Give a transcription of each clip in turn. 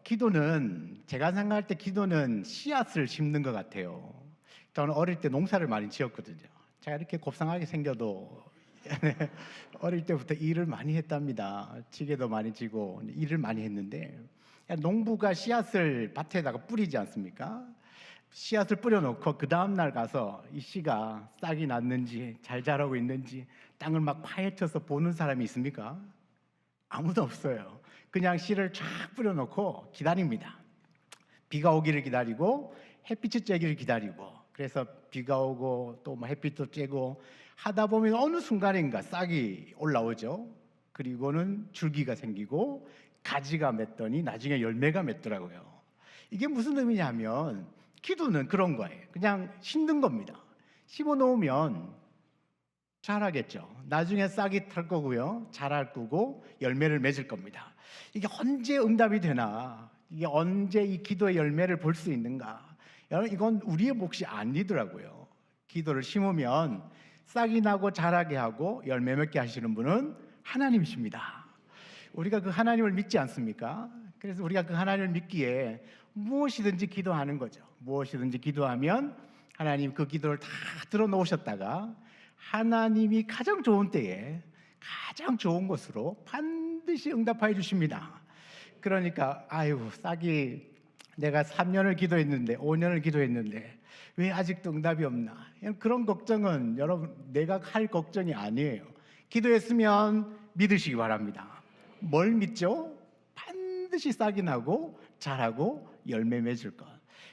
기도는 제가 생각할 때 기도는 씨앗을 심는 것 같아요. 저는 어릴 때 농사를 많이 지었거든요. 제가 이렇게 곱상하게 생겨도 어릴 때부터 일을 많이 했답니다. 지게도 많이 지고 일을 많이 했는데, 농부가 씨앗을 밭에다가 뿌리지 않습니까? 씨앗을 뿌려놓고 그 다음날 가서 이 씨가 싹이 났는지 잘 자라고 있는지 땅을 막 파헤쳐서 보는 사람이 있습니까? 아무도 없어요. 그냥 씨를 쫙 뿌려놓고 기다립니다. 비가 오기를 기다리고 햇빛이 쬐기를 기다리고, 그래서 비가 오고 또 뭐 햇빛도 쬐고 하다 보면 어느 순간인가 싹이 올라오죠. 그리고는 줄기가 생기고 가지가 맺더니 나중에 열매가 맺더라고요. 이게 무슨 의미냐면 기도는 그런 거예요. 그냥 심는 겁니다. 심어 놓으면 자라겠죠. 나중에 싹이 탈 거고요. 자랄 거고 열매를 맺을 겁니다. 이게 언제 응답이 되나? 이게 언제 이 기도의 열매를 볼 수 있는가? 여러분, 이건 우리의 몫이 아니더라고요. 기도를 심으면 싹이 나고 자라게 하고 열매 맺게 하시는 분은 하나님이십니다. 우리가 그 하나님을 믿지 않습니까? 그래서 우리가 그 하나님을 믿기에 무엇이든지 기도하는 거죠. 무엇이든지 기도하면 하나님 그 기도를 다 들어놓으셨다가 하나님이 가장 좋은 때에 가장 좋은 것으로 반드시 응답하여 주십니다. 그러니까 싹이 내가 3년을 기도했는데 5년을 기도했는데 왜 아직도 응답이 없나? 그런 걱정은 여러분 내가 할 걱정이 아니에요. 기도했으면 믿으시기 바랍니다. 뭘 믿죠? 반드시 싹이 나고 자라고 열매 맺을 것.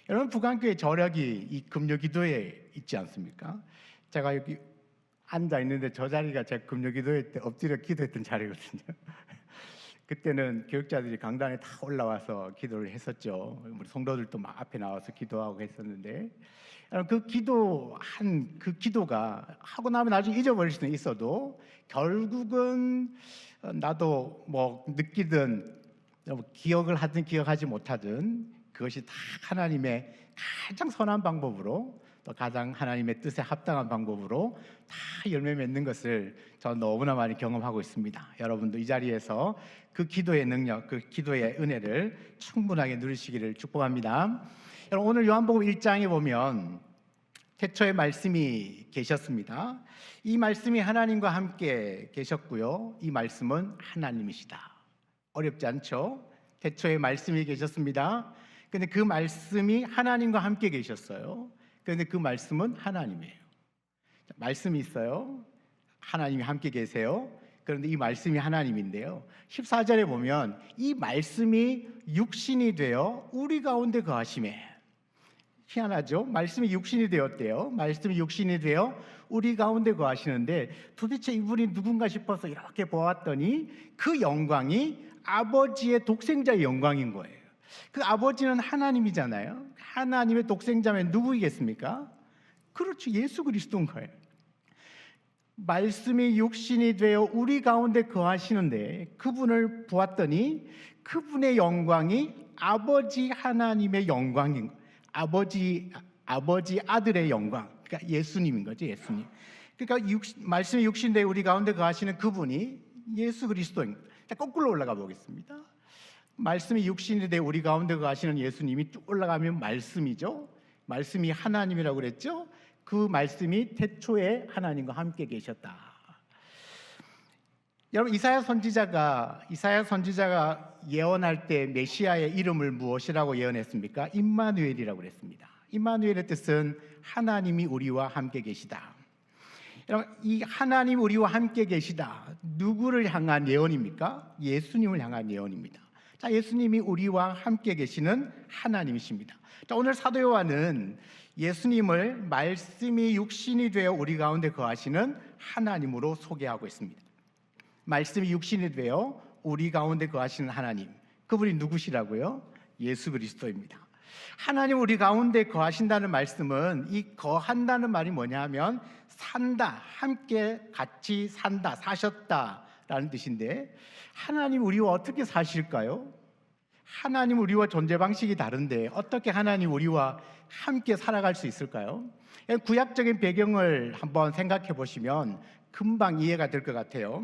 여러분, 북한교회 저력이 이 금요기도에 있지 않습니까? 제가 여기 앉아 있는데 저 자리가 제가 금요기도회 때 엎드려 기도했던 자리거든요. 그때는 교육자들이 강단에 다 올라와서 기도를 했었죠. 우리 성도들도 막 앞에 나와서 기도하고 했었는데, 그 기도가 하고 나면 나중에 잊어버릴 수는 있어도 결국은 나도 뭐 느끼든 기억을 하든 기억하지 못하든 그것이 다 하나님의 가장 선한 방법으로, 또 가장 하나님의 뜻에 합당한 방법으로 다 열매 맺는 것을 저는 너무나 많이 경험하고 있습니다. 여러분도 이 자리에서 그 기도의 능력, 그 기도의 은혜를 충분하게 누리시기를 축복합니다. 여러분, 오늘 요한복음 1장에 보면 태초에 말씀이 계셨습니다. 이 말씀이 하나님과 함께 계셨고요. 이 말씀은 하나님이시다. 어렵지 않죠? 태초에 말씀이 계셨습니다. 근데 그 말씀이 하나님과 함께 계셨어요. 그런데 그 말씀은 하나님이에요. 말씀이 있어요. 하나님이 함께 계세요. 그런데 이 말씀이 하나님인데요, 14절에 보면 이 말씀이 육신이 되어 우리 가운데 거하심에, 희한하죠? 말씀이 육신이 되었대요. 말씀이 육신이 되어 우리 가운데 거하시는데 도대체 이분이 누군가 싶어서 이렇게 보았더니 그 영광이 아버지의 독생자의 영광인 거예요. 그 아버지는 하나님이잖아요. 하나님의 독생자면 누구이겠습니까? 그렇죠, 예수 그리스도인 거예요. 말씀이 육신이 되어 우리 가운데 거하시는데 그분을 보았더니 그분의 영광이 아버지 하나님의 영광인 거예요. 아버지 아들의 영광, 그러니까 예수님인 거죠. 예수님. 그러니까 말씀이 육신 되어 우리 가운데 거하시는 그분이 예수 그리스도인 거예요. 거꾸로 올라가 보겠습니다. 말씀이 육신이 되어 우리 가운데 거하시는 예수님이 쭉 올라가면 말씀이죠. 말씀이 하나님이라고 그랬죠. 그 말씀이 태초에 하나님과 함께 계셨다. 여러분, 이사야 선지자가 예언할 때 메시아의 이름을 무엇이라고 예언했습니까? 임마누엘이라고 그랬습니다. 임마누엘의 뜻은 하나님이 우리와 함께 계시다. 여러분, 이 하나님 우리와 함께 계시다, 누구를 향한 예언입니까? 예수님을 향한 예언입니다. 자, 예수님이 우리와 함께 계시는 하나님이십니다. 자, 오늘 사도 요한은 예수님을 말씀이 육신이 되어 우리 가운데 거하시는 하나님으로 소개하고 있습니다. 말씀이 육신이 되어 우리 가운데 거하시는 하나님, 그분이 누구시라고요? 예수 그리스도입니다. 하나님 우리 가운데 거하신다는 말씀은, 이 거한다는 말이 뭐냐 하면 산다, 함께 같이 산다, 사셨다라는 뜻인데, 하나님 우리와 어떻게 사실까요? 하나님 우리와 존재 방식이 다른데 어떻게 하나님 우리와 함께 살아갈 수 있을까요? 구약적인 배경을 한번 생각해 보시면 금방 이해가 될 것 같아요.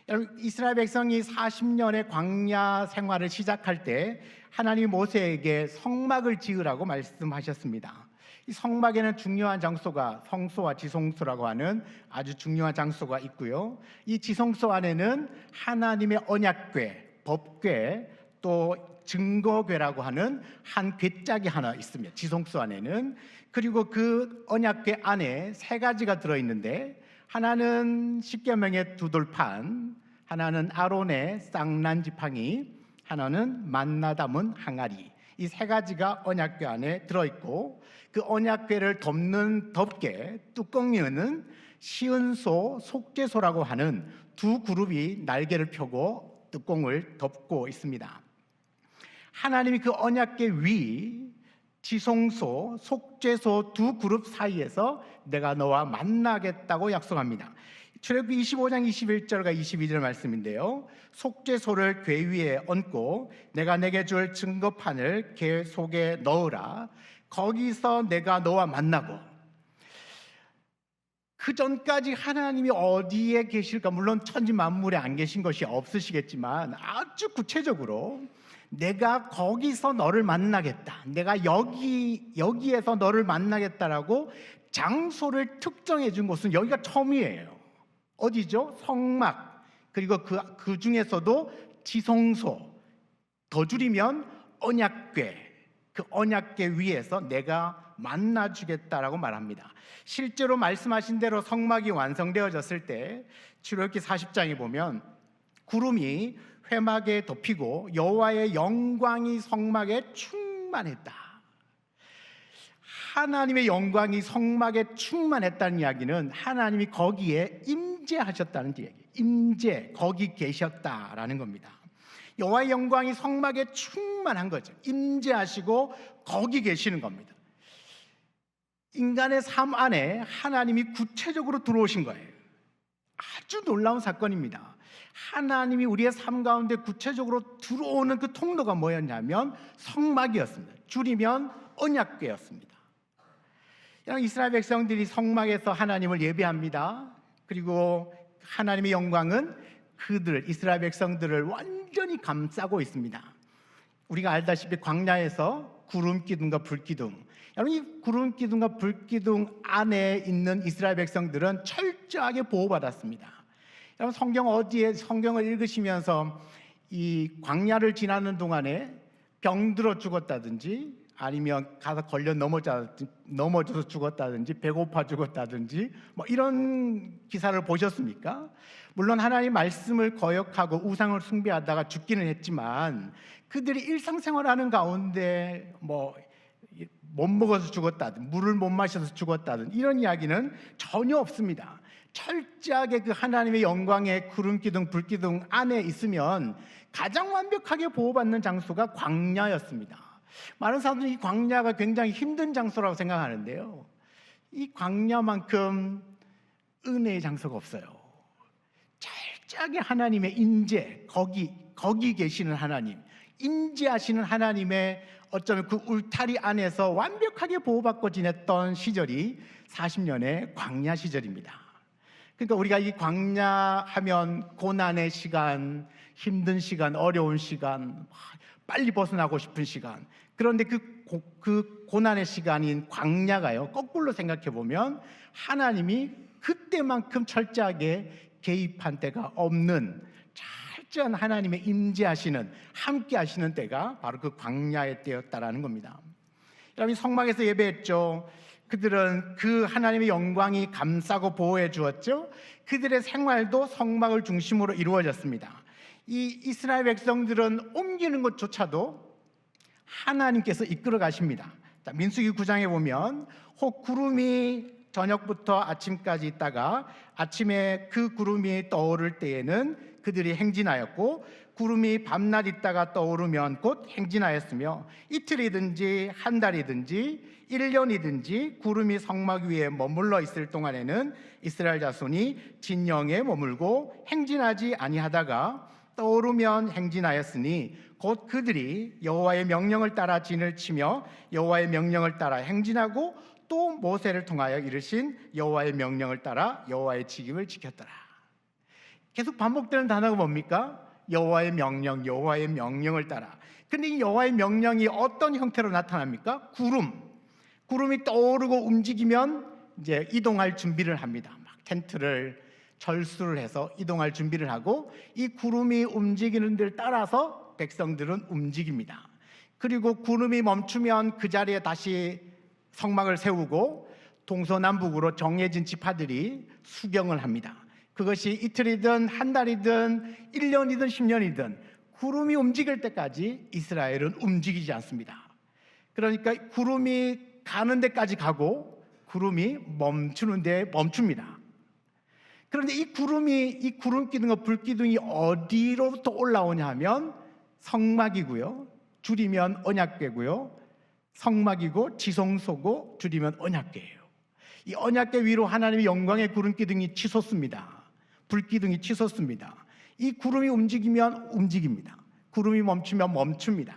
여러분, 이스라엘 백성이 40년의 광야 생활을 시작할 때 하나님이 모세에게 성막을 지으라고 말씀하셨습니다. 이 성막에는 중요한 장소가 성소와 지성소라고 하는 아주 중요한 장소가 있고요. 이 지성소 안에는 하나님의 언약궤, 법궤, 또 증거궤라고 하는 한 궤짝이 하나 있습니다. 지성소 안에는. 그리고 그 언약궤 안에 세 가지가 들어있는데, 하나는 십계명의 두 돌판, 하나는 아론의 쌍난 지팡이, 하나는 만나 담은 항아리. 이 세 가지가 언약궤 안에 들어있고, 그 언약궤를 덮는 덮개 뚜껑에는 시은소, 속죄소라고 하는 두 그룹이 날개를 펴고 뚜껑을 덮고 있습니다. 하나님이 그 언약궤 위 지성소, 속죄소 두 그룹 사이에서 내가 너와 만나겠다고 약속합니다. 출애굽기 25장 21절과 22절 말씀인데요, 속죄소를 궤 위에 얹고 내가 내게 줄 증거판을 궤 속에 넣으라. 거기서 내가 너와 만나고. 그 전까지 하나님이 어디에 계실까? 물론 천지 만물에 안 계신 것이 없으시겠지만 아주 구체적으로 내가 거기서 너를 만나겠다, 내가 여기에서 너를 만나겠다라고 장소를 특정해 준 곳은 여기가 처음이에요. 어디죠? 성막, 그리고 그 중에서도 지성소, 더 줄이면 언약궤, 그 언약궤 위에서 내가 만나주겠다라고 말합니다. 실제로 말씀하신 대로 성막이 완성되어졌을 때 출애굽기 40장에 보면 구름이 회막에 덮이고 여호와의 영광이 성막에 충만했다. 하나님의 영광이 성막에 충만했다는 이야기는 하나님이 거기에 임재하셨다는 이야기, 임재, 거기 계셨다라는 겁니다. 여호와의 영광이 성막에 충만한 거죠. 임재하시고 거기 계시는 겁니다. 인간의 삶 안에 하나님이 구체적으로 들어오신 거예요. 아주 놀라운 사건입니다. 하나님이 우리의 삶 가운데 구체적으로 들어오는 그 통로가 뭐였냐면 성막이었습니다. 줄이면 언약궤였습니다. 이스라엘 백성들이 성막에서 하나님을 예배합니다. 그리고 하나님의 영광은 이스라엘 백성들을 완전히 감싸고 있습니다. 우리가 알다시피 광야에서 구름 기둥과 불 기둥, 여러분, 이 구름 기둥과 불 기둥 안에 있는 이스라엘 백성들은 철저하게 보호받았습니다. 여러분, 성경을 읽으시면서 이 광야를 지나는 동안에 병들어 죽었다든지, 아니면 가서 걸려 넘어져서 죽었다든지, 배고파 죽었다든지, 뭐 이런 기사를 보셨습니까? 물론 하나님 말씀을 거역하고 우상을 숭배하다가 죽기는 했지만, 그들이 일상생활하는 가운데 못 먹어서 죽었다든, 물을 못 마셔서 죽었다든, 이런 이야기는 전혀 없습니다. 철저하게 그 하나님의 영광의 구름기둥, 불기둥 안에 있으면 가장 완벽하게 보호받는 장소가 광야였습니다. 많은 사람들이 이 광야가 굉장히 힘든 장소라고 생각하는데요, 이 광야만큼 은혜의 장소가 없어요. 철저하게 하나님의 임재, 거기 계시는 하나님, 임재하시는 하나님의 어쩌면 그 울타리 안에서 완벽하게 보호받고 지냈던 시절이 40년의 광야 시절입니다. 그러니까 우리가 이 광야 하면 고난의 시간, 힘든 시간, 어려운 시간, 빨리 벗어나고 싶은 시간. 그런데 그 고난의 시간인 광야가요, 거꾸로 생각해 보면 하나님이 그때만큼 철저하게 개입한 때가 없는 철저한 하나님의 임재하시는, 함께 하시는 때가 바로 그 광야의 때였다라는 겁니다. 여러분, 성막에서 예배했죠. 그들은 그 하나님의 영광이 감싸고 보호해 주었죠. 그들의 생활도 성막을 중심으로 이루어졌습니다. 이 이스라엘 백성들은 옮기는 것조차도 하나님께서 이끌어 가십니다. 민수기 9장에 보면 혹 구름이 저녁부터 아침까지 있다가 아침에 그 구름이 떠오를 때에는 그들이 행진하였고, 구름이 밤낮 있다가 떠오르면 곧 행진하였으며, 이틀이든지 한 달이든지 1년이든지 구름이 성막 위에 머물러 있을 동안에는 이스라엘 자손이 진영에 머물고 행진하지 아니하다가 떠오르면 행진하였으니 곧 그들이 여호와의 명령을 따라 진을 치며 여호와의 명령을 따라 행진하고 또 모세를 통하여 이르신 여호와의 명령을 따라 여호와의 직임을 지켰더라. 계속 반복되는 단어가 뭡니까? 여호와의 명령, 여호와의 명령을 따라. 근데 이 여호와의 명령이 어떤 형태로 나타납니까? 구름이 떠오르고 움직이면 이제 이동할 준비를 합니다. 막 텐트를 절수를 해서 이동할 준비를 하고, 이 구름이 움직이는 데를 따라서 백성들은 움직입니다. 그리고 구름이 멈추면 그 자리에 다시 성막을 세우고 동서남북으로 정해진 지파들이 수경을 합니다. 그것이 이틀이든 한 달이든 1년이든 10년이든 구름이 움직일 때까지 이스라엘은 움직이지 않습니다. 그러니까 구름이 가는 데까지 가고 구름이 멈추는 데 멈춥니다. 그런데 이 구름 기둥과 불 기둥이 어디로부터 올라오냐 하면 성막이고요, 줄이면 언약궤고요, 성막이고 지성소고 줄이면 언약궤예요. 이 언약궤 위로 하나님의 영광의 구름 기둥이 치솟습니다. 불 기둥이 치솟습니다. 이 구름이 움직이면 움직입니다. 구름이 멈추면 멈춥니다.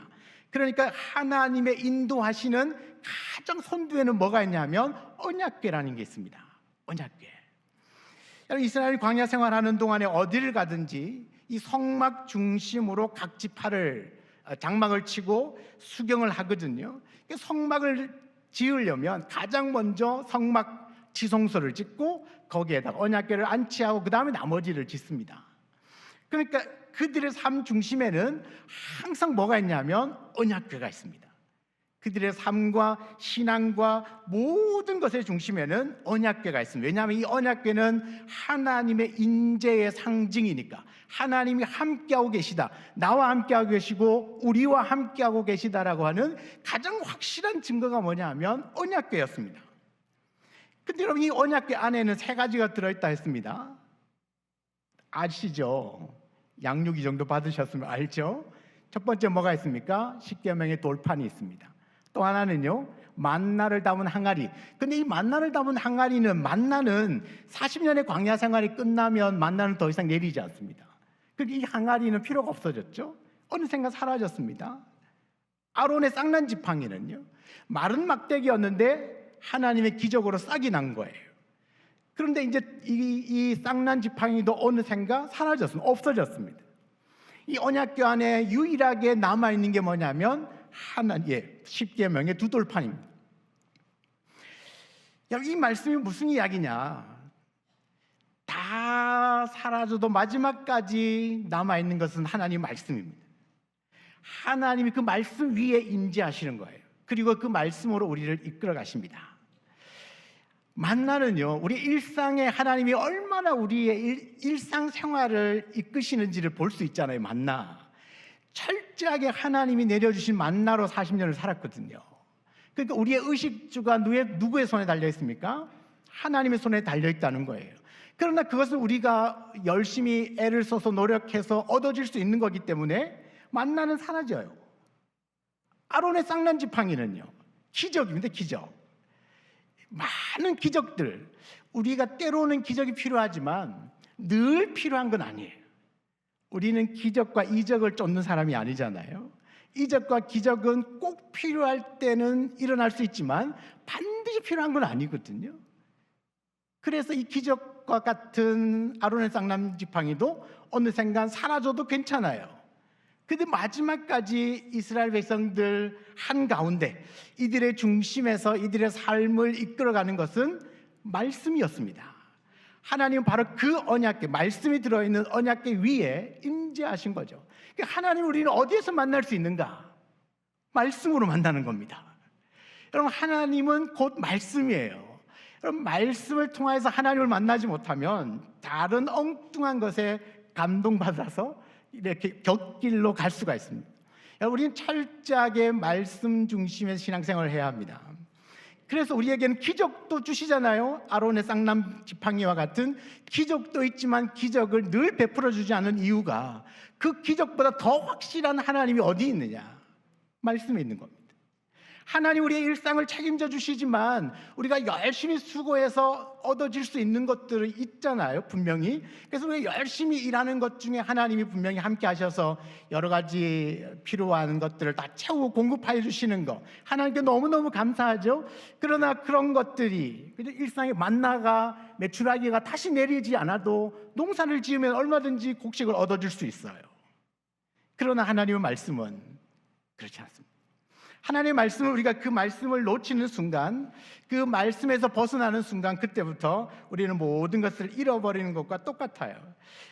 그러니까 하나님의 인도하시는 가장 선두에는 뭐가 있냐면 언약궤라는 게 있습니다. 언약궤. 이스라엘 광야 생활하는 동안에 어디를 가든지 이 성막 중심으로 각 지파를 장막을 치고 수경을 하거든요. 성막을 지으려면 가장 먼저 성막 지성소를 짓고 거기에다 언약궤를 안치하고 그 다음에 나머지를 짓습니다. 그러니까 그들의 삶 중심에는 항상 뭐가 있냐면 언약궤가 있습니다. 그들의 삶과 신앙과 모든 것의 중심에는 언약궤가 있습니다. 왜냐하면 이 언약궤는 하나님의 인재의 상징이니까. 하나님이 함께하고 계시다, 나와 함께하고 계시고 우리와 함께하고 계시다라고 하는 가장 확실한 증거가 뭐냐 하면 언약궤였습니다. 근데 여러분, 이 언약궤 안에는 세 가지가 들어있다 했습니다. 아시죠? 양육 이 정도 받으셨으면 알죠? 첫 번째 뭐가 있습니까? 십계명의 돌판이 있습니다. 또 하나는요, 만나를 담은 항아리. 근데 이 만나를 담은 항아리는, 만나는 40년의 광야 생활이 끝나면 만나는 더 이상 내리지 않습니다. 그러니까 이 항아리는 필요가 없어졌죠. 어느샌가 사라졌습니다. 아론의 쌍난 지팡이는요, 마른 막대기였는데 하나님의 기적으로 싹이 난 거예요. 그런데 이제 이 쌍난 지팡이도 어느샌가 사라졌습니다. 없어졌습니다. 이 언약궤 안에 유일하게 남아있는 게 뭐냐면 하나님의 십계명의 두 돌판입니다. 이 말씀이 무슨 이야기냐? 다 사라져도 마지막까지 남아있는 것은 하나님 말씀입니다. 하나님이 그 말씀 위에 임재하시는 거예요. 그리고 그 말씀으로 우리를 이끌어 가십니다. 만나는요, 우리 일상에 하나님이 얼마나 우리의 일상생활을 이끄시는지를 볼 수 있잖아요. 만나, 철저하게 하나님이 내려주신 만나로 40년을 살았거든요. 그러니까 우리의 의식주가 누구의 손에 달려 있습니까? 하나님의 손에 달려 있다는 거예요. 그러나 그것은 우리가 열심히 애를 써서 노력해서 얻어질 수 있는 거기 때문에 만나는 사라져요. 아론의 쌍난 지팡이는요, 기적입니다. 기적. 많은 기적들, 우리가 때로는 기적이 필요하지만 늘 필요한 건 아니에요. 우리는 기적과 이적을 쫓는 사람이 아니잖아요. 이적과 기적은 꼭 필요할 때는 일어날 수 있지만 반드시 필요한 건 아니거든요. 그래서 이 기적과 같은 아론의 쌍난 지팡이도 어느샌가 사라져도 괜찮아요. 근데 마지막까지 이스라엘 백성들 한가운데 이들의 중심에서 이들의 삶을 이끌어가는 것은 말씀이었습니다. 하나님은 바로 그 언약궤, 말씀이 들어있는 언약궤 위에 임재하신 거죠. 그러니까 하나님, 우리는 어디에서 만날 수 있는가? 말씀으로 만나는 겁니다. 여러분, 하나님은 곧 말씀이에요. 여러분, 말씀을 통해서 하나님을 만나지 못하면 다른 엉뚱한 것에 감동받아서 이렇게 곁길로 갈 수가 있습니다. 여러분, 우리는 철저하게 말씀 중심의 신앙생활을 해야 합니다. 그래서 우리에게는 기적도 주시잖아요. 아론의 쌍난 지팡이와 같은 기적도 있지만 기적을 늘 베풀어 주지 않는 이유가, 그 기적보다 더 확실한 하나님이 어디 있느냐? 말씀에 있는 겁니다. 하나님 우리의 일상을 책임져 주시지만 우리가 열심히 수고해서 얻어질 수 있는 것들이 있잖아요, 분명히. 그래서 우리가 열심히 일하는 것 중에 하나님이 분명히 함께 하셔서 여러 가지 필요한 것들을 다 채우고 공급해 주시는 거, 하나님께 너무너무 감사하죠. 그러나 그런 것들이 일상의 만나가, 메추라기가 다시 내리지 않아도 농사를 지으면 얼마든지 곡식을 얻어줄 수 있어요. 그러나 하나님의 말씀은 그렇지 않습니다. 하나님의 말씀을, 우리가 그 말씀을 놓치는 순간, 그 말씀에서 벗어나는 순간, 그때부터 우리는 모든 것을 잃어버리는 것과 똑같아요.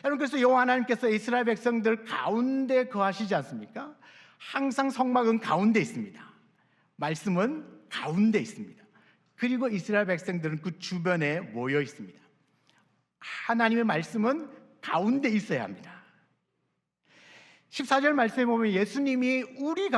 여러분, 그래서 여호와 하나님께서 이스라엘 백성들 가운데 거하시지 않습니까? 항상 성막은 가운데 있습니다. 말씀은 가운데 있습니다. 그리고 이스라엘 백성들은 그 주변에 모여 있습니다. 하나님의 말씀은 가운데 있어야 합니다. 14절 말씀에 보면 예수님이 우리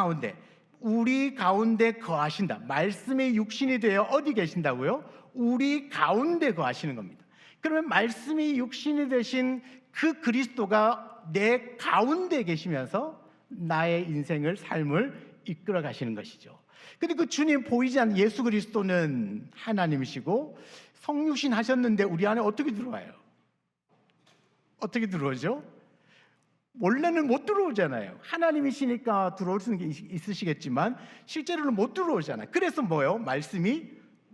가운데 거하신다. 말씀의 육신이 되어 어디 계신다고요? 우리 가운데 거하시는 겁니다. 그러면 말씀이 육신이 되신 그 그리스도가 내 가운데 계시면서 나의 인생을, 삶을 이끌어 가시는 것이죠. 근데 그 주님, 보이지 않는 예수 그리스도는 하나님이시고 성육신 하셨는데 우리 안에 어떻게 들어와요? 어떻게 들어오죠? 원래는 못 들어오잖아요. 하나님이시니까 들어올 수는 있으시겠지만 실제로는 못 들어오잖아요. 그래서 뭐예요? 말씀이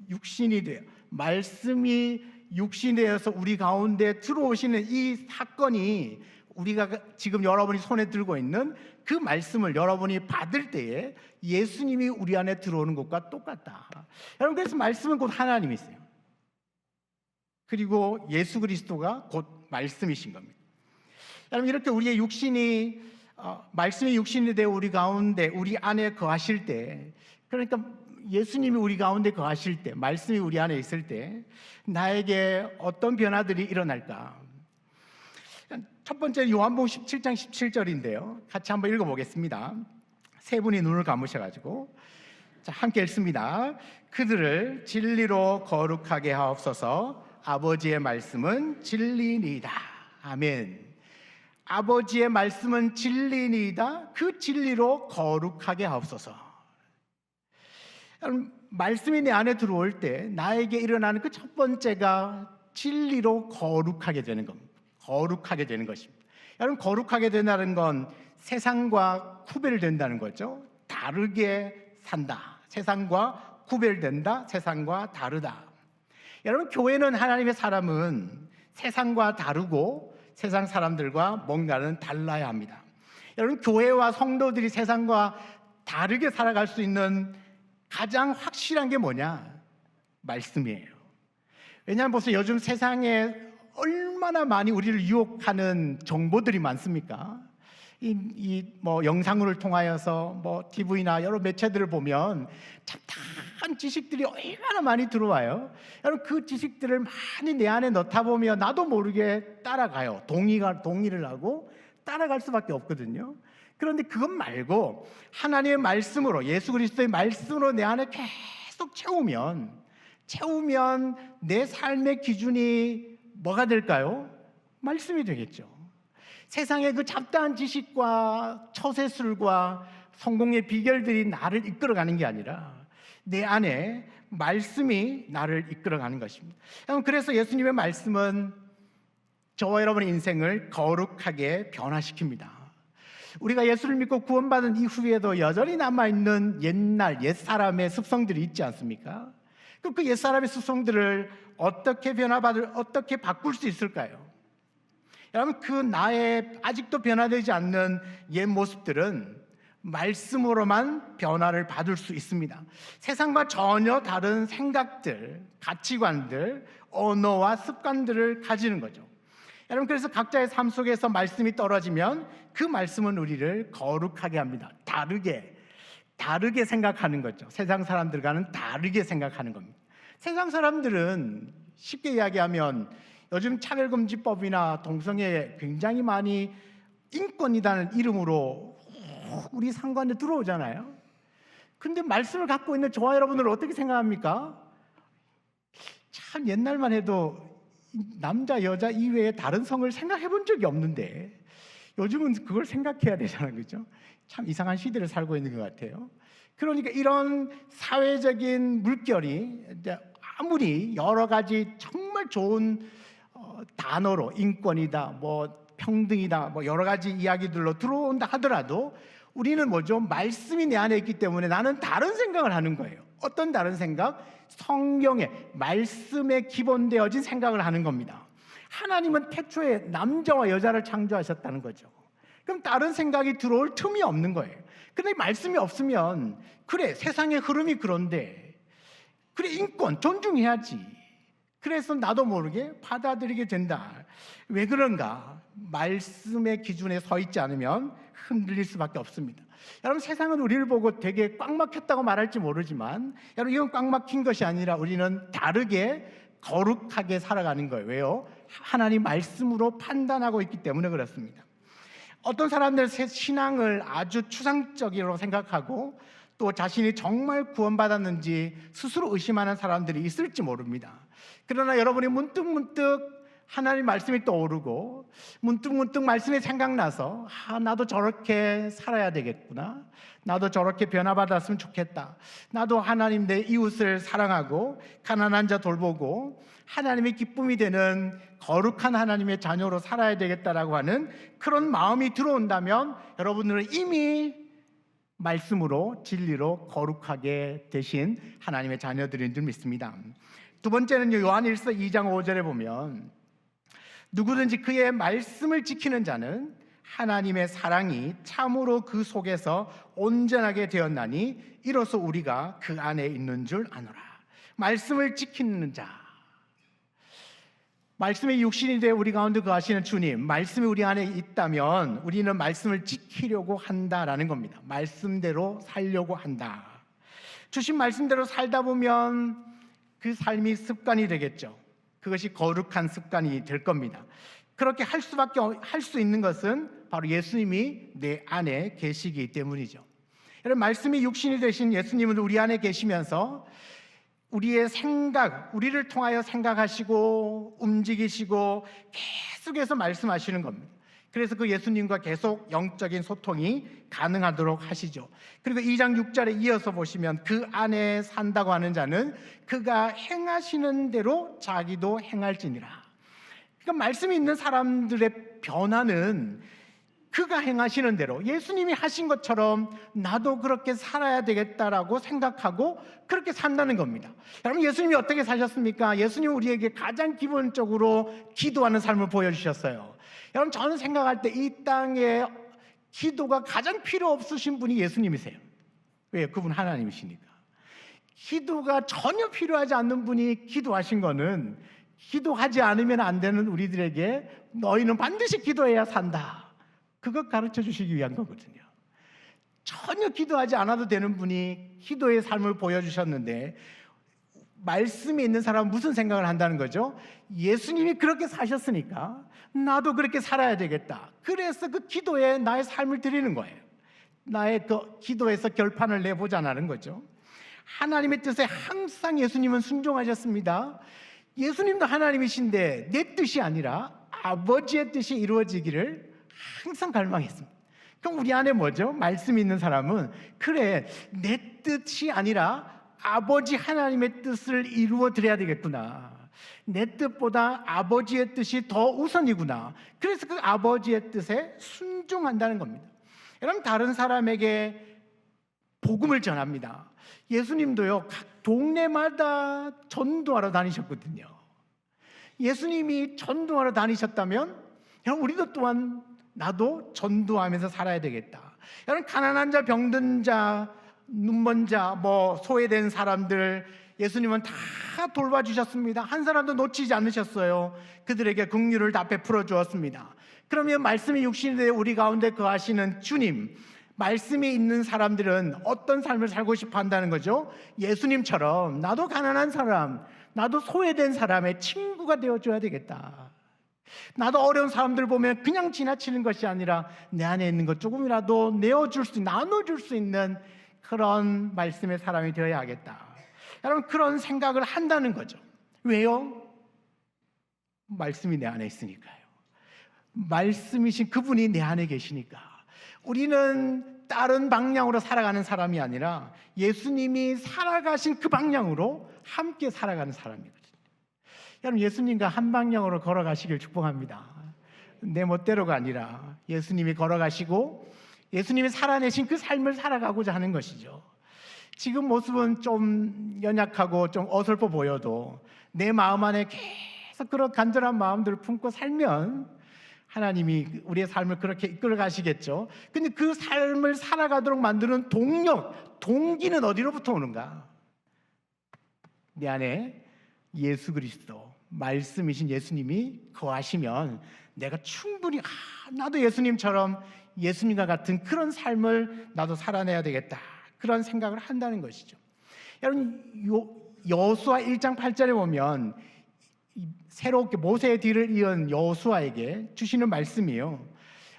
육신이 돼요. 말씀이 육신이 되어서 우리 가운데 들어오시는 이 사건이, 우리가 지금 여러분이 손에 들고 있는 그 말씀을 여러분이 받을 때에 예수님이 우리 안에 들어오는 것과 똑같다. 여러분, 그래서 말씀은 곧 하나님이세요. 그리고 예수 그리스도가 곧 말씀이신 겁니다. 여러분, 이렇게 우리의 육신이 말씀의 육신이 되어 우리 가운데, 우리 안에 거하실 때, 그러니까 예수님이 우리 가운데 거하실 때, 말씀이 우리 안에 있을 때 나에게 어떤 변화들이 일어날까? 첫 번째 요한복음 17장 17절인데요. 같이 한번 읽어보겠습니다. 세 분이 눈을 감으셔가지고 자, 함께 읽습니다. 그들을 진리로 거룩하게 하옵소서. 아버지의 말씀은 진리니이다. 아멘. 아버지의 말씀은 진리니이다. 그 진리로 거룩하게 하옵소서. 말씀이 내 안에 들어올 때 나에게 일어나는 그 첫 번째가 진리로 거룩하게 되는 겁니다. 거룩하게 되는 것입니다. 여러분, 거룩하게 된다는 건 세상과 구별된다는 거죠. 다르게 산다. 세상과 구별된다. 세상과 다르다. 여러분, 교회는, 하나님의 사람은 세상과 다르고 세상 사람들과 뭔가는 달라야 합니다. 여러분, 교회와 성도들이 세상과 다르게 살아갈 수 있는 가장 확실한 게 뭐냐? 말씀이에요. 왜냐하면 보세요. 요즘 세상에 얼마나 많이 우리를 유혹하는 정보들이 많습니까? 뭐 영상을 통하여서 뭐 TV나 여러 매체들을 보면 잡다한 지식들이 얼마나 많이 들어와요. 여러분, 그 지식들을 많이 내 안에 넣다 보면 나도 모르게 따라가요. 동의를 하고 따라갈 수밖에 없거든요. 그런데 그것 말고 하나님의 말씀으로, 예수 그리스도의 말씀으로 내 안에 계속 채우면 내 삶의 기준이 뭐가 될까요? 말씀이 되겠죠. 세상의 그 잡다한 지식과 처세술과 성공의 비결들이 나를 이끌어가는 게 아니라 내 안에 말씀이 나를 이끌어가는 것입니다. 그래서 예수님의 말씀은 저와 여러분의 인생을 거룩하게 변화시킵니다. 우리가 예수를 믿고 구원받은 이후에도 여전히 남아있는 옛사람의 습성들이 있지 않습니까? 그럼 그 옛사람의 습성들을 어떻게 바꿀 수 있을까요? 여러분, 그 나의 아직도 변화되지 않는 옛 모습들은 말씀으로만 변화를 받을 수 있습니다. 세상과 전혀 다른 생각들, 가치관들, 언어와 습관들을 가지는 거죠. 여러분, 그래서 각자의 삶 속에서 말씀이 떨어지면 그 말씀은 우리를 거룩하게 합니다. 다르게 생각하는 거죠. 세상 사람들과는 다르게 생각하는 겁니다. 세상 사람들은 쉽게 이야기하면 요즘 차별금지법이나 동성애 굉장히 많이 인권이라는 이름으로 우리 상관에 들어오잖아요. 근데 말씀을 갖고 있는 저와 여러분을 어떻게 생각합니까? 참 옛날만 해도 남자, 여자 이외에 다른 성을 생각해 본 적이 없는데 요즘은 그걸 생각해야 되잖아요. 그죠? 참 이상한 시대를 살고 있는 것 같아요. 그러니까 이런 사회적인 물결이 이제 아무리 여러 가지 정말 좋은 단어로 인권이다, 뭐 평등이다, 뭐 여러 가지 이야기들로 들어온다 하더라도 우리는 뭐죠? 말씀이 내 안에 있기 때문에 나는 다른 생각을 하는 거예요. 어떤 다른 생각? 성경의 말씀에 기본되어진 생각을 하는 겁니다. 하나님은 태초에 남자와 여자를 창조하셨다는 거죠. 그럼 다른 생각이 들어올 틈이 없는 거예요. 근데 말씀이 없으면 그래, 세상의 흐름이 그런데 그래, 인권 존중해야지. 그래서 나도 모르게 받아들이게 된다. 왜 그런가? 말씀의 기준에 서 있지 않으면 흔들릴 수밖에 없습니다. 여러분, 세상은 우리를 보고 되게 꽉 막혔다고 말할지 모르지만 여러분, 이건 꽉 막힌 것이 아니라 우리는 다르게 거룩하게 살아가는 거예요. 왜요? 하나님 말씀으로 판단하고 있기 때문에 그렇습니다. 어떤 사람들은 신앙을 아주 추상적으로 생각하고 또 자신이 정말 구원받았는지 스스로 의심하는 사람들이 있을지 모릅니다. 그러나 여러분이 문득문득 하나님 말씀이 떠오르고 문득문득 말씀이 생각나서 나도 저렇게 살아야 되겠구나, 나도 저렇게 변화받았으면 좋겠다, 나도 하나님 내 이웃을 사랑하고 가난한 자 돌보고 하나님의 기쁨이 되는 거룩한 하나님의 자녀로 살아야 되겠다라고 하는 그런 마음이 들어온다면 여러분들은 이미 말씀으로 진리로 거룩하게 되신 하나님의 자녀들인 줄 믿습니다. 두 번째는 요한일서 2장 5절에 보면 누구든지 그의 말씀을 지키는 자는 하나님의 사랑이 참으로 그 속에서 온전하게 되었나니 이로써 우리가 그 안에 있는 줄 아노라. 말씀을 지키는 자, 말씀의 육신이 되어 우리 가운데 거하시는 주님, 말씀이 우리 안에 있다면 우리는 말씀을 지키려고 한다라는 겁니다. 말씀대로 살려고 한다. 주신 말씀대로 살다 보면 그 삶이 습관이 되겠죠. 그것이 거룩한 습관이 될 겁니다. 그렇게 할 수 있는 것은 바로 예수님이 내 안에 계시기 때문이죠. 여러분, 말씀이 육신이 되신 예수님은 우리 안에 계시면서 우리의 생각, 우리를 통하여 생각하시고 움직이시고 계속해서 말씀하시는 겁니다. 그래서 그 예수님과 계속 영적인 소통이 가능하도록 하시죠. 그리고 2장 6절에 이어서 보시면 그 안에 산다고 하는 자는 그가 행하시는 대로 자기도 행할지니라. 그러니까 말씀이 있는 사람들의 변화는 그가 행하시는 대로 예수님이 하신 것처럼 나도 그렇게 살아야 되겠다라고 생각하고 그렇게 산다는 겁니다. 여러분, 예수님이 어떻게 사셨습니까? 예수님은 우리에게 가장 기본적으로 기도하는 삶을 보여주셨어요. 여러분, 저는 생각할 때 이 땅에 기도가 가장 필요 없으신 분이 예수님이세요. 왜요? 그분 하나님이시니까. 기도가 전혀 필요하지 않는 분이 기도하신 거는 기도하지 않으면 안 되는 우리들에게 너희는 반드시 기도해야 산다, 그것 가르쳐 주시기 위한 거거든요. 전혀 기도하지 않아도 되는 분이 기도의 삶을 보여주셨는데 말씀이 있는 사람은 무슨 생각을 한다는 거죠? 예수님이 그렇게 사셨으니까 나도 그렇게 살아야 되겠다. 그래서 그 기도에 나의 삶을 드리는 거예요. 나의 그 기도에서 결판을 내보자는 거죠. 하나님의 뜻에 항상 예수님은 순종하셨습니다. 예수님도 하나님이신데 내 뜻이 아니라 아버지의 뜻이 이루어지기를 항상 갈망했습니다. 그럼 우리 안에 뭐죠? 말씀이 있는 사람은 그래, 내 뜻이 아니라 아버지 하나님의 뜻을 이루어 드려야 되겠구나, 내 뜻보다 아버지의 뜻이 더 우선이구나. 그래서 그 아버지의 뜻에 순종한다는 겁니다. 여러분, 다른 사람에게 복음을 전합니다. 예수님도요, 각 동네마다 전도하러 다니셨거든요. 예수님이 전도하러 다니셨다면 우리도 또한 나도 전도하면서 살아야 되겠다. 여러분, 가난한 자, 병든 자, 눈먼 자, 소외된 사람들 예수님은 다 돌봐주셨습니다. 한 사람도 놓치지 않으셨어요. 그들에게 긍휼을 다 베풀어 주었습니다. 그러면 말씀이 육신이 되어 우리 가운데 거하시는 주님, 말씀이 있는 사람들은 어떤 삶을 살고 싶어 한다는 거죠? 예수님처럼 나도 가난한 사람, 나도 소외된 사람의 친구가 되어줘야 되겠다. 나도 어려운 사람들 보면 그냥 지나치는 것이 아니라 내 안에 있는 것 조금이라도 내어줄 수, 나눠줄 수 있는 그런 말씀의 사람이 되어야 하겠다. 여러분, 그런 생각을 한다는 거죠. 왜요? 말씀이 내 안에 있으니까요. 말씀이신 그분이 내 안에 계시니까. 우리는 다른 방향으로 살아가는 사람이 아니라 예수님이 살아가신 그 방향으로 함께 살아가는 사람이거든요. 여러분, 예수님과 한 방향으로 걸어가시길 축복합니다. 내 멋대로가 아니라 예수님이 걸어가시고 예수님이 살아내신 그 삶을 살아가고자 하는 것이죠. 지금 모습은 좀 연약하고 좀 어설퍼 보여도 내 마음 안에 계속 그런 간절한 마음들을 품고 살면 하나님이 우리의 삶을 그렇게 이끌어 가시겠죠. 근데 그 삶을 살아가도록 만드는 동력, 동기는 어디로부터 오는가? 내 안에 예수 그리스도, 말씀이신 예수님이 거하시면 내가 충분히 나도 예수님처럼 예수님과 같은 그런 삶을 나도 살아내야 되겠다, 그런 생각을 한다는 것이죠. 여러분, 여호수아 1장 8절에 보면 새롭게 모세의 뒤를 이은 여호수아에게 주시는 말씀이에요.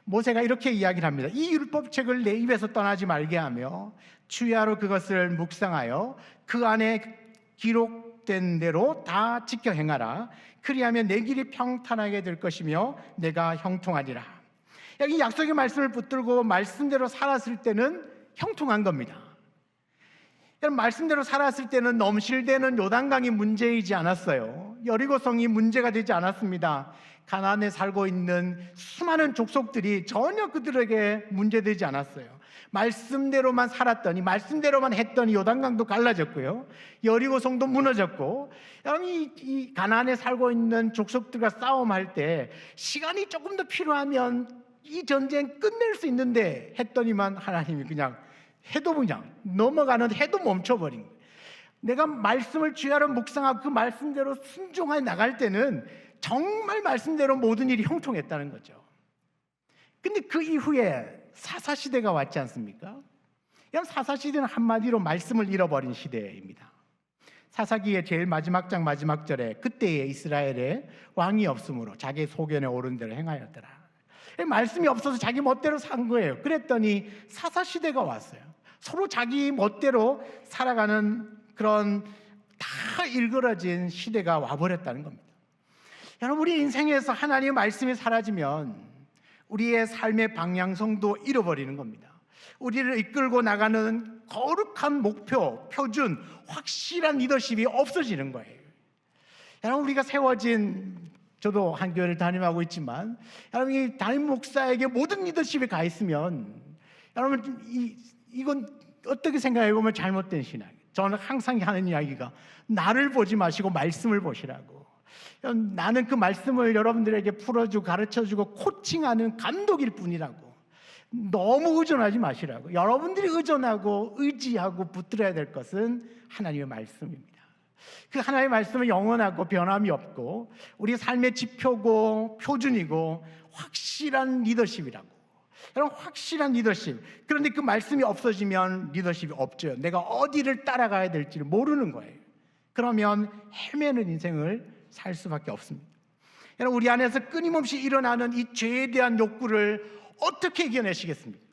모세가 이렇게 이야기를 합니다. 이 율법책을 내 입에서 떠나지 말게 하며 주야로 그것을 묵상하여 그 안에 기록된 대로 다 지켜 행하라. 그리하면 내 길이 평탄하게 될 것이며 내가 형통하리라. 여기 약속의 말씀을 붙들고 말씀대로 살았을 때는 형통한 겁니다. 여러분, 말씀대로 살았을 때는 넘실대는 요단강이 문제이지 않았어요. 여리고성이 문제가 되지 않았습니다. 가나안에 살고 있는 수많은 족속들이 전혀 그들에게 문제되지 않았어요. 말씀대로만 살았더니, 말씀대로만 했더니 요단강도 갈라졌고요, 여리고성도 무너졌고, 여러분, 이 가나안에 살고 있는 족속들과 싸움할 때 시간이 조금 더 필요하면 이 전쟁 끝낼 수 있는데 했더니만 하나님이 그냥 해도 그냥 넘어가는 해도 멈춰버린 거예요. 내가 말씀을 주야로 묵상하고 그 말씀대로 순종하여 나갈 때는 정말 말씀대로 모든 일이 형통했다는 거죠. 근데 그 이후에 사사시대가 왔지 않습니까? 사사시대는 한마디로 말씀을 잃어버린 시대입니다. 사사기의 제일 마지막 장 마지막 절에 그때에 이스라엘에 왕이 없으므로 자기 소견에 오른 대로 행하였더라. 말씀이 없어서 자기 멋대로 산 거예요. 그랬더니 사사시대가 왔어요. 서로 자기 멋대로 살아가는 그런 다 일그러진 시대가 와버렸다는 겁니다. 여러분, 우리 인생에서 하나님의 말씀이 사라지면 우리의 삶의 방향성도 잃어버리는 겁니다. 우리를 이끌고 나가는 거룩한 목표, 표준, 확실한 리더십이 없어지는 거예요. 여러분, 우리가 세워진, 저도 한 교회를 담임하고 있지만, 여러분, 이 담임 목사에게 모든 리더십이 가 있으면 여러분, 이건 어떻게 생각해 보면 잘못된 신앙이에요. 저는 항상 하는 이야기가 나를 보지 마시고 말씀을 보시라고. 나는 그 말씀을 여러분들에게 풀어주고 가르쳐주고 코칭하는 감독일 뿐이라고. 너무 의존하지 마시라고. 여러분들이 의존하고 의지하고 붙들어야 될 것은 하나님의 말씀입니다. 그 하나님의 말씀은 영원하고 변함이 없고 우리 삶의 지표고 표준이고 확실한 리더십이라고. 여러분, 확실한 리더십. 그런데 그 말씀이 없어지면 리더십이 없죠. 내가 어디를 따라가야 될지를 모르는 거예요. 그러면 헤매는 인생을 살 수밖에 없습니다. 여러분, 우리 안에서 끊임없이 일어나는 이 죄에 대한 욕구를 어떻게 이겨내시겠습니까?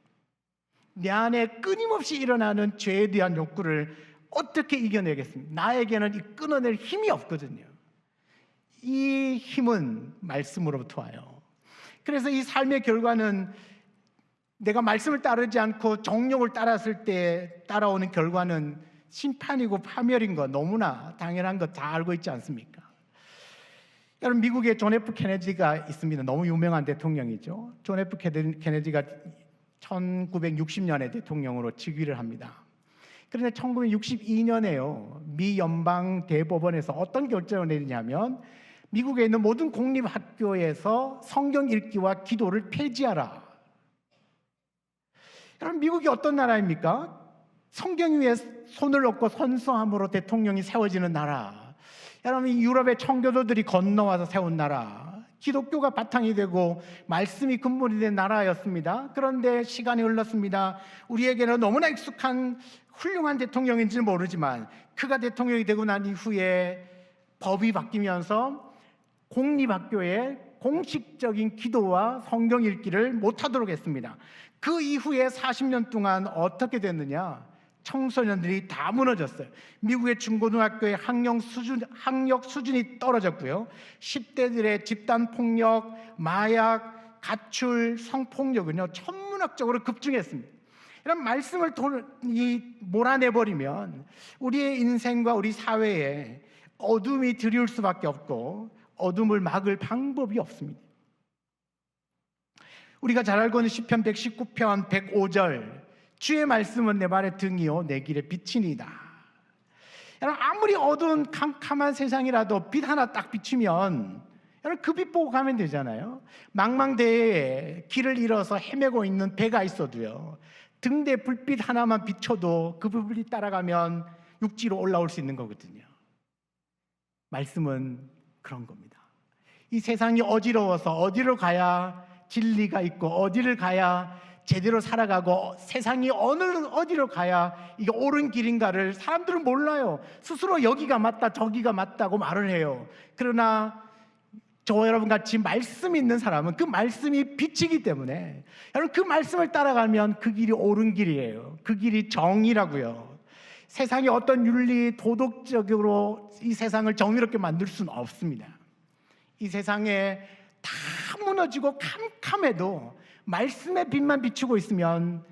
내 안에 끊임없이 일어나는 죄에 대한 욕구를 어떻게 이겨내겠습니까? 나에게는 이 끊어낼 힘이 없거든요. 이 힘은 말씀으로부터 와요. 그래서 이 삶의 결과는 내가 말씀을 따르지 않고 정욕을 따랐을 때 따라오는 결과는 심판이고 파멸인 거 너무나 당연한 거 다 알고 있지 않습니까? 여러분, 미국에 존 F 케네디가 있습니다. 너무 유명한 대통령이죠. 존 F 케네디가 1960년에 대통령으로 즉위를 합니다. 그런데 1962년에요, 미 연방 대법원에서 어떤 결정을 내리냐면 미국에 있는 모든 공립학교에서 성경 읽기와 기도를 폐지하라. 여러분, 미국이 어떤 나라입니까? 성경 위에 손을 얹고 선서함으로 대통령이 세워지는 나라. 여러분, 유럽의 청교도들이 건너와서 세운 나라, 기독교가 바탕이 되고 말씀이 근본이 된 나라였습니다. 그런데 시간이 흘렀습니다. 우리에게는 너무나 익숙한 훌륭한 대통령인지는 모르지만 그가 대통령이 되고 난 이후에 법이 바뀌면서 공립학교에 공식적인 기도와 성경 읽기를 못하도록 했습니다. 그 이후에 40년 동안 어떻게 됐느냐? 청소년들이 다 무너졌어요. 미국의 중고등학교의 학력 수준이 떨어졌고요. 10대들의 집단 폭력, 마약, 가출, 성폭력은요 천문학적으로 급증했습니다. 이런 말씀을 몰아내버리면 우리의 인생과 우리 사회에 어둠이 들이올 수밖에 없고 어둠을 막을 방법이 없습니다. 우리가 잘 알고 있는 시편 119편 105절, 주의 말씀은 내 발의 등이요 내 길의 빛이니이다. 여러분, 아무리 어두운 캄캄한 세상이라도 빛 하나 딱 비추면 여러분 그 빛 보고 가면 되잖아요. 망망대해에 길을 잃어서 헤매고 있는 배가 있어도요, 등대 불빛 하나만 비춰도 그 불빛이 따라가면 육지로 올라올 수 있는 거거든요. 말씀은 그런 겁니다. 이 세상이 어지러워서 어디로 가야 진리가 있고 어디를 가야 제대로 살아가고 세상이 어디로 가야 이게 옳은 길인가를 사람들은 몰라요. 스스로 여기가 맞다 저기가 맞다고 말을 해요. 그러나 저 여러분 같이 말씀이 있는 사람은 그 말씀이 빛이기 때문에 여러분 그 말씀을 따라가면 그 길이 옳은 길이에요. 그 길이 정의라고요. 세상이 어떤 윤리 도덕적으로 이 세상을 정의롭게 만들 수는 없습니다. 이 세상에 다 무너지고 캄캄해도 말씀의 빛만 비추고 있으면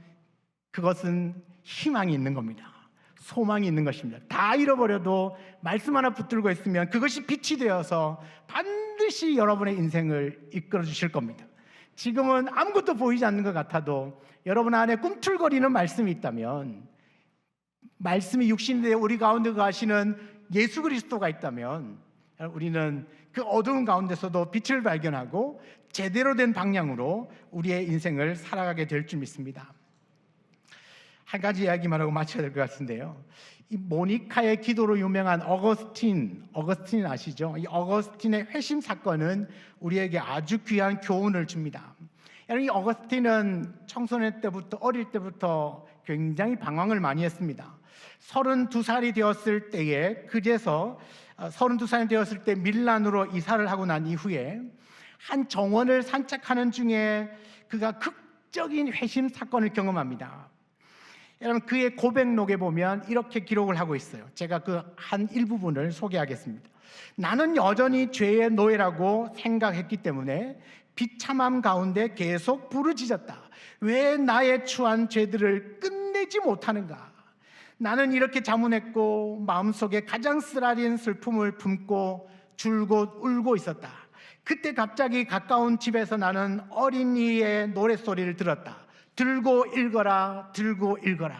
그것은 희망이 있는 겁니다. 소망이 있는 것입니다. 다 잃어버려도 말씀 하나 붙들고 있으면 그것이 빛이 되어서 반드시 여러분의 인생을 이끌어 주실 겁니다. 지금은 아무것도 보이지 않는 것 같아도 여러분 안에 꿈틀거리는 말씀이 있다면, 말씀이 육신이 되어 우리 가운데 가시는 예수 그리스도가 있다면 우리는 그 어두운 가운데서도 빛을 발견하고 제대로 된 방향으로 우리의 인생을 살아가게 될 줄 믿습니다. 한 가지 이야기만 하고 마쳐야 될 것 같은데요, 이 모니카의 기도로 유명한 어거스틴 아시죠? 이 어거스틴의 회심 사건은 우리에게 아주 귀한 교훈을 줍니다. 이 어거스틴은 청소년 때부터, 어릴 때부터 굉장히 방황을 많이 했습니다. 32살이 되었을 때에, 그제서 32살이 되었을 때 밀란으로 이사를 하고 난 이후에 한 정원을 산책하는 중에 그가 극적인 회심 사건을 경험합니다. 여러분, 그의 고백록에 보면 이렇게 기록을 하고 있어요. 제가 그 한 일부분을 소개하겠습니다. 나는 여전히 죄의 노예라고 생각했기 때문에 비참함 가운데 계속 부르짖었다. 왜 나의 추한 죄들을 끝내지 못하는가? 나는 이렇게 자문했고 마음속에 가장 쓰라린 슬픔을 품고 줄곧 울고 있었다. 그때 갑자기 가까운 집에서 나는 어린이의 노랫소리를 들었다. 들고 읽어라, 들고 읽어라.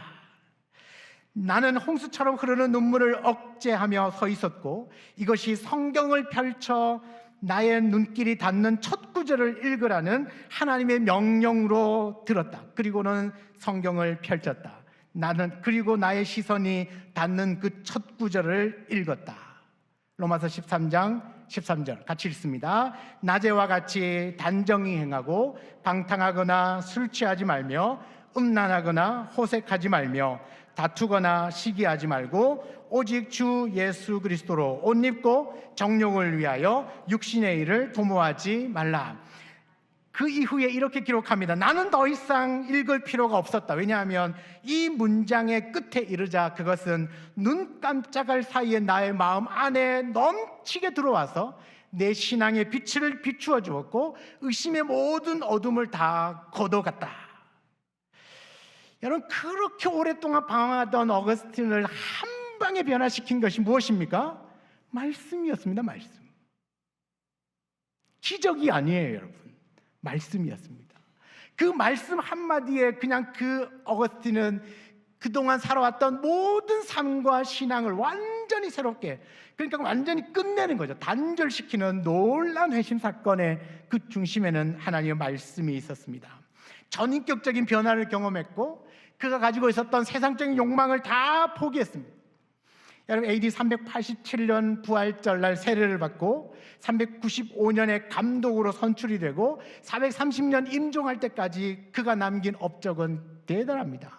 나는 홍수처럼 흐르는 눈물을 억제하며 서 있었고 이것이 성경을 펼쳐 나의 눈길이 닿는 첫 구절을 읽으라는 하나님의 명령으로 들었다. 그리고는 성경을 펼쳤다. 그리고 나의 시선이 닿는 그 첫 구절을 읽었다. 로마서 13장 13절 같이 읽습니다. 낮에와 같이 단정히 행하고 방탕하거나 술 취하지 말며 음란하거나 호색하지 말며 다투거나 시기하지 말고 오직 주 예수 그리스도로 옷 입고 정욕을 위하여 육신의 일을 도모하지 말라. 그 이후에 이렇게 기록합니다. 나는 더 이상 읽을 필요가 없었다. 왜냐하면 이 문장의 끝에 이르자 그것은 눈 깜짝할 사이에 나의 마음 안에 넘치게 들어와서 내 신앙의 빛을 비추어 주었고 의심의 모든 어둠을 다 걷어갔다. 여러분, 그렇게 오랫동안 방황하던 어거스틴을 한 방에 변화시킨 것이 무엇입니까? 말씀이었습니다. 말씀. 기적이 아니에요, 여러분. 말씀이었습니다. 그 말씀 한마디에 그냥 그 어거스틴은 그동안 살아왔던 모든 삶과 신앙을 완전히 새롭게, 그러니까 완전히 끝내는 거죠. 단절시키는 놀라운 회심 사건의 그 중심에는 하나님의 말씀이 있었습니다. 전인격적인 변화를 경험했고 그가 가지고 있었던 세상적인 욕망을 다 포기했습니다. 여러분, AD 387년 부활절날 세례를 받고 395년에 감독으로 선출이 되고 430년 임종할 때까지 그가 남긴 업적은 대단합니다.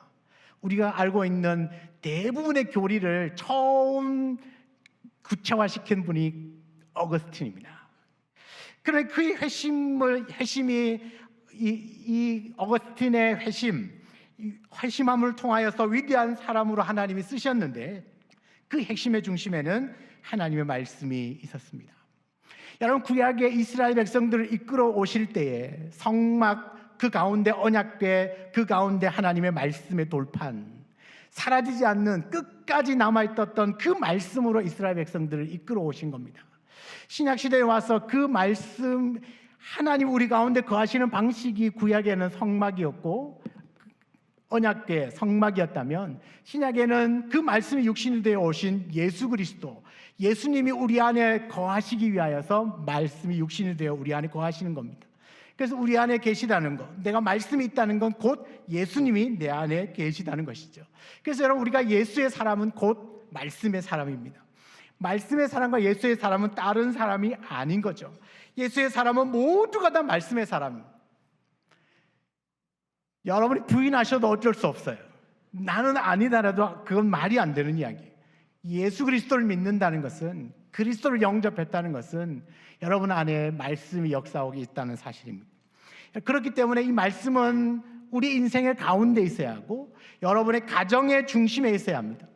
우리가 알고 있는 대부분의 교리를 처음 구체화시킨 분이 어거스틴입니다. 그런데 그의 회심이 이 어거스틴의 회심함을 통하여서 위대한 사람으로 하나님이 쓰셨는데 그 핵심의 중심에는 하나님의 말씀이 있었습니다. 여러분, 구약의 이스라엘 백성들을 이끌어 오실 때에 성막 그 가운데 언약궤, 그 가운데 하나님의 말씀의 돌판, 사라지지 않는 끝까지 남아있었던 그 말씀으로 이스라엘 백성들을 이끌어 오신 겁니다. 신약시대에 와서 그 말씀, 하나님 우리 가운데 거하시는 방식이 구약에는 성막이었고 언약궤 성막이었다면, 신약에는 그 말씀이 육신이 되어 오신 예수 그리스도, 예수님이 우리 안에 거하시기 위하여서 말씀이 육신이 되어 우리 안에 거하시는 겁니다. 그래서 우리 안에 계시다는 것, 내가 말씀이 있다는 건 곧 예수님이 내 안에 계시다는 것이죠. 그래서 여러분, 우리가 예수의 사람은 곧 말씀의 사람입니다. 말씀의 사람과 예수의 사람은 다른 사람이 아닌 거죠. 예수의 사람은 모두가 다 말씀의 사람입니다. 여러분이 부인하셔도 어쩔 수 없어요. 나는 아니다라도 그건 말이 안 되는 이야기예요. 예수 그리스도를 믿는다는 것은, 그리스도를 영접했다는 것은 여러분 안에 말씀이 역사하고 있다는 사실입니다. 그렇기 때문에 이 말씀은 우리 인생의 가운데 있어야 하고 여러분의 가정의 중심에 있어야 합니다.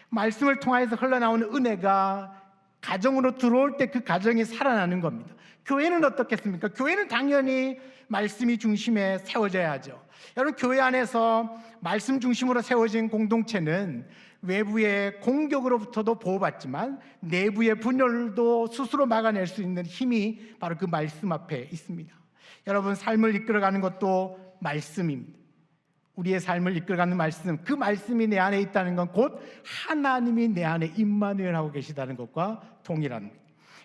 말씀을 통해서 흘러나오는 은혜가 가정으로 들어올 때 그 가정이 살아나는 겁니다. 교회는 어떻겠습니까? 교회는 당연히 말씀이 중심에 세워져야 하죠. 여러분, 교회 안에서 말씀 중심으로 세워진 공동체는 외부의 공격으로부터도 보호받지만 내부의 분열도 스스로 막아낼 수 있는 힘이 바로 그 말씀 앞에 있습니다. 여러분, 삶을 이끌어가는 것도 말씀입니다. 우리의 삶을 이끌어가는 말씀, 그 말씀이 내 안에 있다는 건 곧 하나님이 내 안에 임마누엘 하고 계시다는 것과 동일합니다.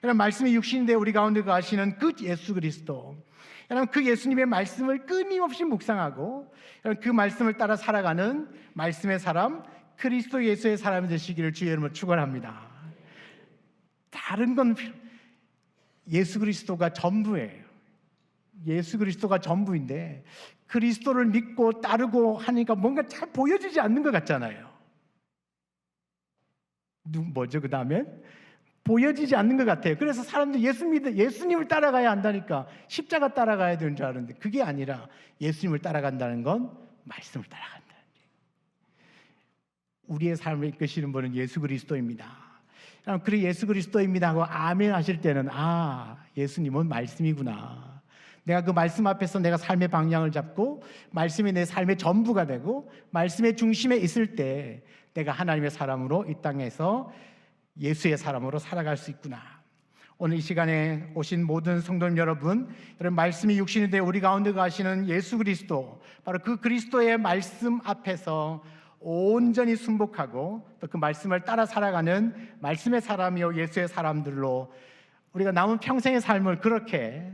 여러분, 말씀이 육신인데 우리 가운데 거하시는 그 예수 그리스도, 여러분, 그 예수님의 말씀을 끊임없이 묵상하고 여러분, 그 말씀을 따라 살아가는 말씀의 사람, 그리스도 예수의 사람이 되시기를 주의 이름으로 축원합니다. 다른 건 예수 그리스도가 전부예요. 예수 그리스도가 전부인데 그리스도를 믿고 따르고 하니까 뭔가 잘 보여지지 않는 것 같잖아요. 뭐죠? 그 다음에 보여지지 않는 것 같아요. 그래서 사람들이 예수님을 따라가야 한다니까 십자가 따라가야 되는 줄 아는데, 그게 아니라 예수님을 따라간다는 건 말씀을 따라간다는 거예요. 우리의 삶을 이끄시는 분은 예수 그리스도입니다. 그래, 예수 그리스도입니다 하고 아멘 하실 때는, 아, 예수님은 말씀이구나. 내가 그 말씀 앞에서 내가 삶의 방향을 잡고 말씀이 내 삶의 전부가 되고 말씀의 중심에 있을 때 내가 하나님의 사람으로 이 땅에서 예수의 사람으로 살아갈 수 있구나. 오늘 이 시간에 오신 모든 성도님 여러분, 말씀이 육신이 되어 우리 가운데 가시는 예수 그리스도, 바로 그 그리스도의 말씀 앞에서 온전히 순복하고 또 그 말씀을 따라 살아가는 말씀의 사람이요 예수의 사람들로 우리가 남은 평생의 삶을 그렇게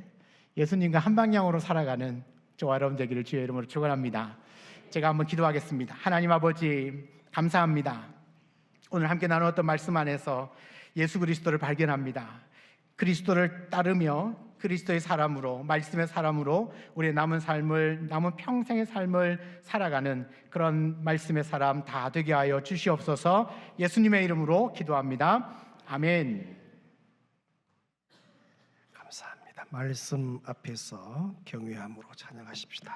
예수님과 한 방향으로 살아가는 저와 여러분 되기를 주의 이름으로 축원합니다. 제가 한번 기도하겠습니다. 하나님 아버지, 감사합니다. 오늘 함께 나누었던 말씀 안에서 예수 그리스도를 발견합니다. 그리스도를 따르며 그리스도의 사람으로, 말씀의 사람으로 우리의 남은 평생의 삶을 살아가는 그런 말씀의 사람 다 되게 하여 주시옵소서. 예수님의 이름으로 기도합니다. 아멘. 감사합니다. 말씀 앞에서 경외함으로 찬양하십시다.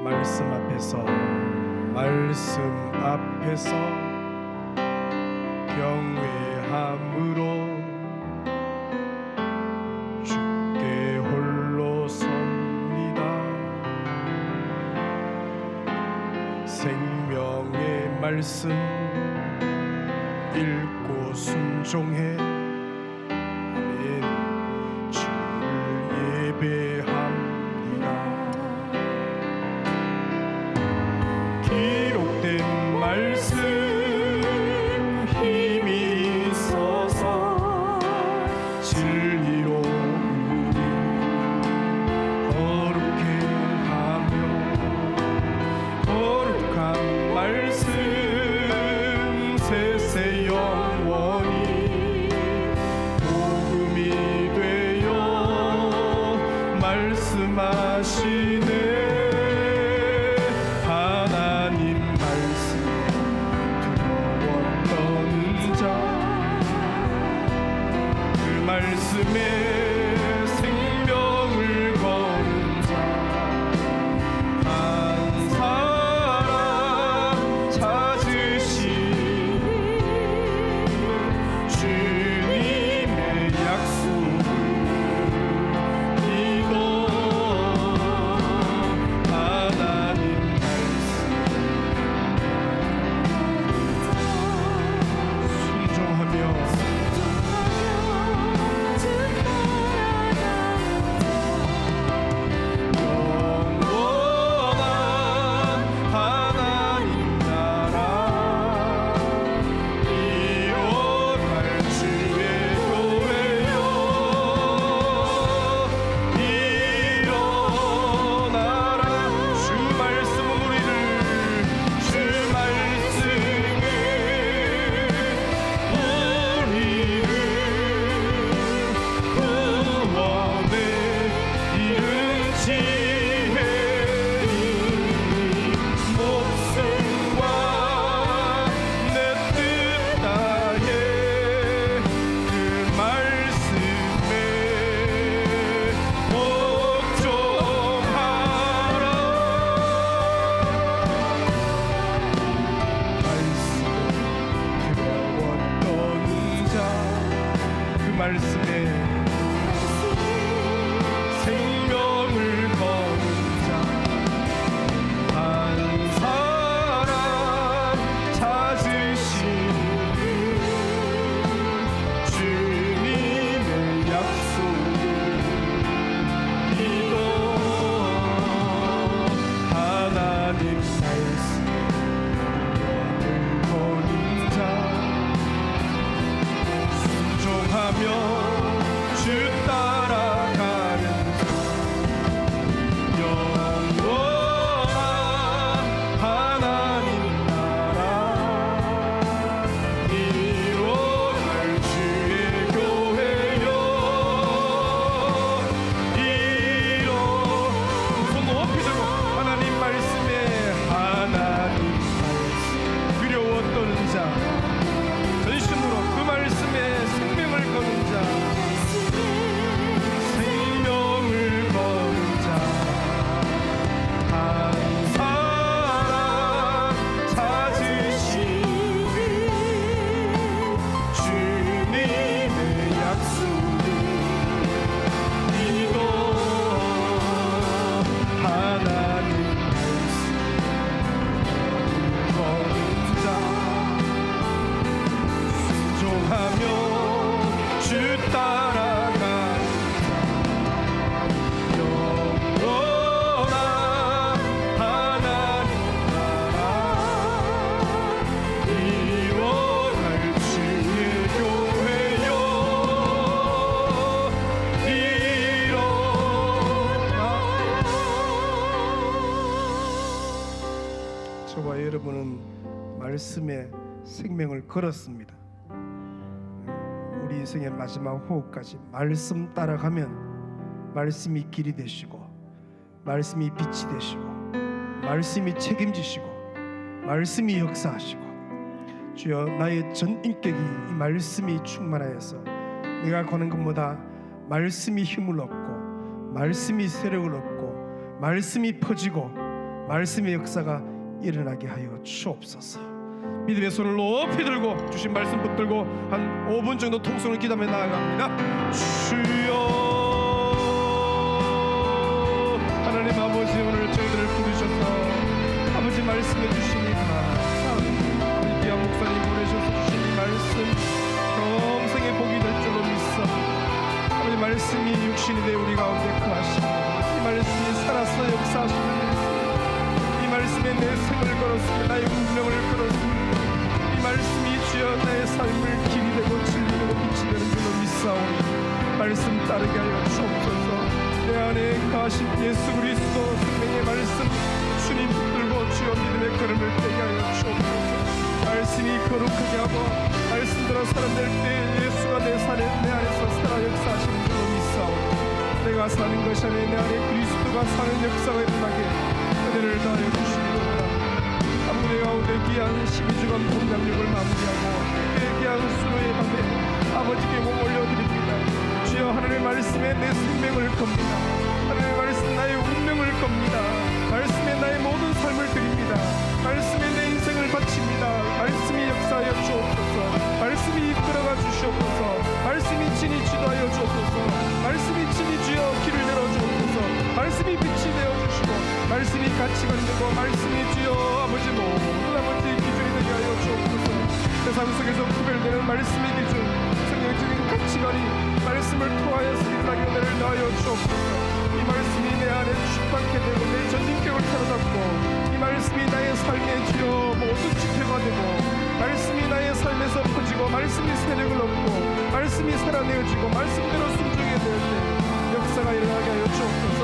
말씀 앞에서 경외함으로 주께 홀로 섭니다. 생명의 말씀 읽고 순종해 아멘. 주를 예배합니다. 기록된 말씀 힘이 있어서 진리로 우리 거룩해 하며 거룩한 말씀 세세 영원히 복음이 되어 말씀하시네. 하나님 말씀 두려웠던 자, 그 말씀에 생명을 거는 자 한 사람 찾으시니 저와 여러분은 말씀에 생명을 걸었습니다. 우리 인생의 마지막 호흡까지 말씀 따라가면 말씀이 길이 되시고, 말씀이 빛이 되시고, 말씀이 책임지시고, 말씀이 역사하시고, 주여 나의 전 인격이 이 말씀이 충만하여서 내가 거는 것보다 말씀이 힘을 얻고, 말씀이 세력을 얻고, 말씀이 퍼지고, 말씀의 역사가 일어나게 하여 주옵소서. 믿음의 손을 높이 들고 주신 말씀 붙들고 한 5분 정도 통성을 기도하며 나아갑니다. 주여 하나님 아버지, 오늘 저희들을 부르셔서 아버지 말씀해 주시니까 우리 귀한 목사님 보내셔서 주신 이 말씀 평생의 복이 될 줄로 믿사 아버지 말씀이 육신이 되어 우리 가운데 거하시고 이 말씀이 살아서 역사하시는 이 말씀에 내 생을 걸었습니다. 나의 운명을 걸었습니다. 이 말씀이 주여 나의 삶을 길이 되고 진리 되고 빛이 되는 줄로 믿사오니 말씀 따르게 하여 주옵소서. 내 안에 거하신 예수 그리스도 생명의 말씀 주님 붙들고 주여 믿음의 걸음을 떼게 하여 주옵소서. 말씀이 거룩하게 하고 말씀대로 살아낼 때 예수가 내 안에서 살아 역사하시는 줄로 믿사오니 내가 사는 것이 아니라 내 안에 그리스도가 사는 역사가 일어나게 은혜를 다하여 주시기를 아무리 가운데 귀한 12주간 공감력을 마무리하고 귀한 수로의 밤에 아버지께 몸 올려드립니다. 주여 하나님의 말씀에 내 생명을 겁니다. 하나님의 말씀 나의 운명을 겁니다. 말씀에 나의 모든 삶을 드립니다. 말씀에 내 인생을 바칩니다. 말씀이 역사하여 주옵소서. 말씀이 이끌어가 주시옵소서. 말씀이 친히 지도하여 주옵소서. 말씀이 친히 주여 길을 열어주옵소서. 말씀이 빛이 되어주시고 말씀이 가치가 되고 말씀이 주여 아버지 모든 아버지 기준이 되게 하여 주옵소서. 세상 속에서 구별되는 말씀의 기준 성경적인 가치관이 말씀을 통하여서 일어나게 은혜를 더하여 주옵소서. 이 말씀이 내 안에 축박해 되고 내 전인격을 사로잡고 이 말씀이 나의 삶의 주여 모든 지표가 되고 말씀이 나의 삶에서 퍼지고 말씀이 세력을 얻고 말씀이 살아내어지고 말씀대로 순종해야 될 때 역사가 일어나게 하여 주옵소서.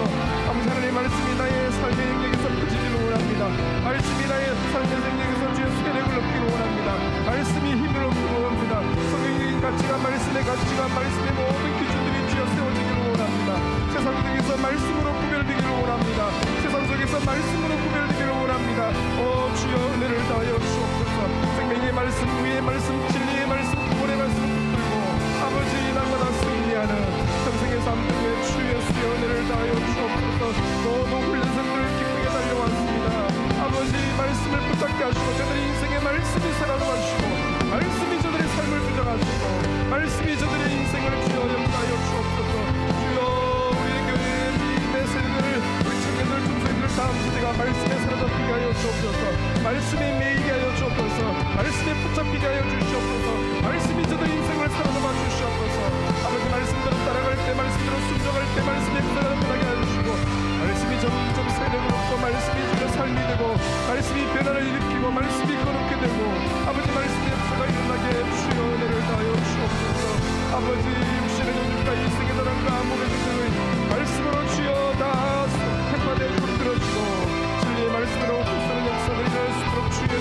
아버지 하나님 말씀이 나의 삶의 영역에서 퍼지기를 원합니다. 말씀이 나의 삶의 영역에서 주의 세력을 얻기를 원합니다. 말씀이 힘을 얻기를 원합니다. 성경적인 가치가 말씀의 가치가 말씀의 모든 기준들이 주여 세워지기를 원합니다. 세상 속에서 말씀으로 구별되기를 원합니다. 세상 속에서 말씀으로 구별되기를 원합니다. 오 주여 은혜를 다하여 주옵소서. 생명의 말씀 위의 말씀 진리의 말씀 구원의 말씀 붙들고 아버지 날마다 승리하는 평생의 삶 중에 주의 수의 은혜를 다하여 주옵소서. 모든 훈련생들을 기쁘게 달려왔습니다. 아버지 말씀을 붙잡게 하시고 저들의 인생의 말씀이 살아나게 하시고 말씀이 저들의 삶을 부정하시고 말씀이 저들의 인생을 주여 역사하여 주옵소서. 주여 우리 교회의 내 세대들 우리 청년들 중생들 다음 세대가 말씀에 사로잡히게 하여 주옵소서. 말씀에 매이게 하여 주옵소서. 말씀에 붙잡히게 하여 주시옵소서. 말씀이 저들의 인생을 살아남아 주시옵소서. 아버지 말씀대로 따라갈 때 말씀대로 순종할 때 말씀의 역사가 나타나게 하여 주시고 말씀이 점점 세력을 얻고 말씀이 주의 삶이 되고 말씀이 변화를 일으키고 말씀이 거룩게 되고 아버지 말씀의 역사가 일어나게 주여 은혜를 다하여 주옵소서. 아버지 육신의 영육과 인생의 사랑과 몸의 증거의 말씀으로 주여 다 획파되고 들어지고 진리의 말씀으로 구수는 역사를 일어날 수 있도록 주의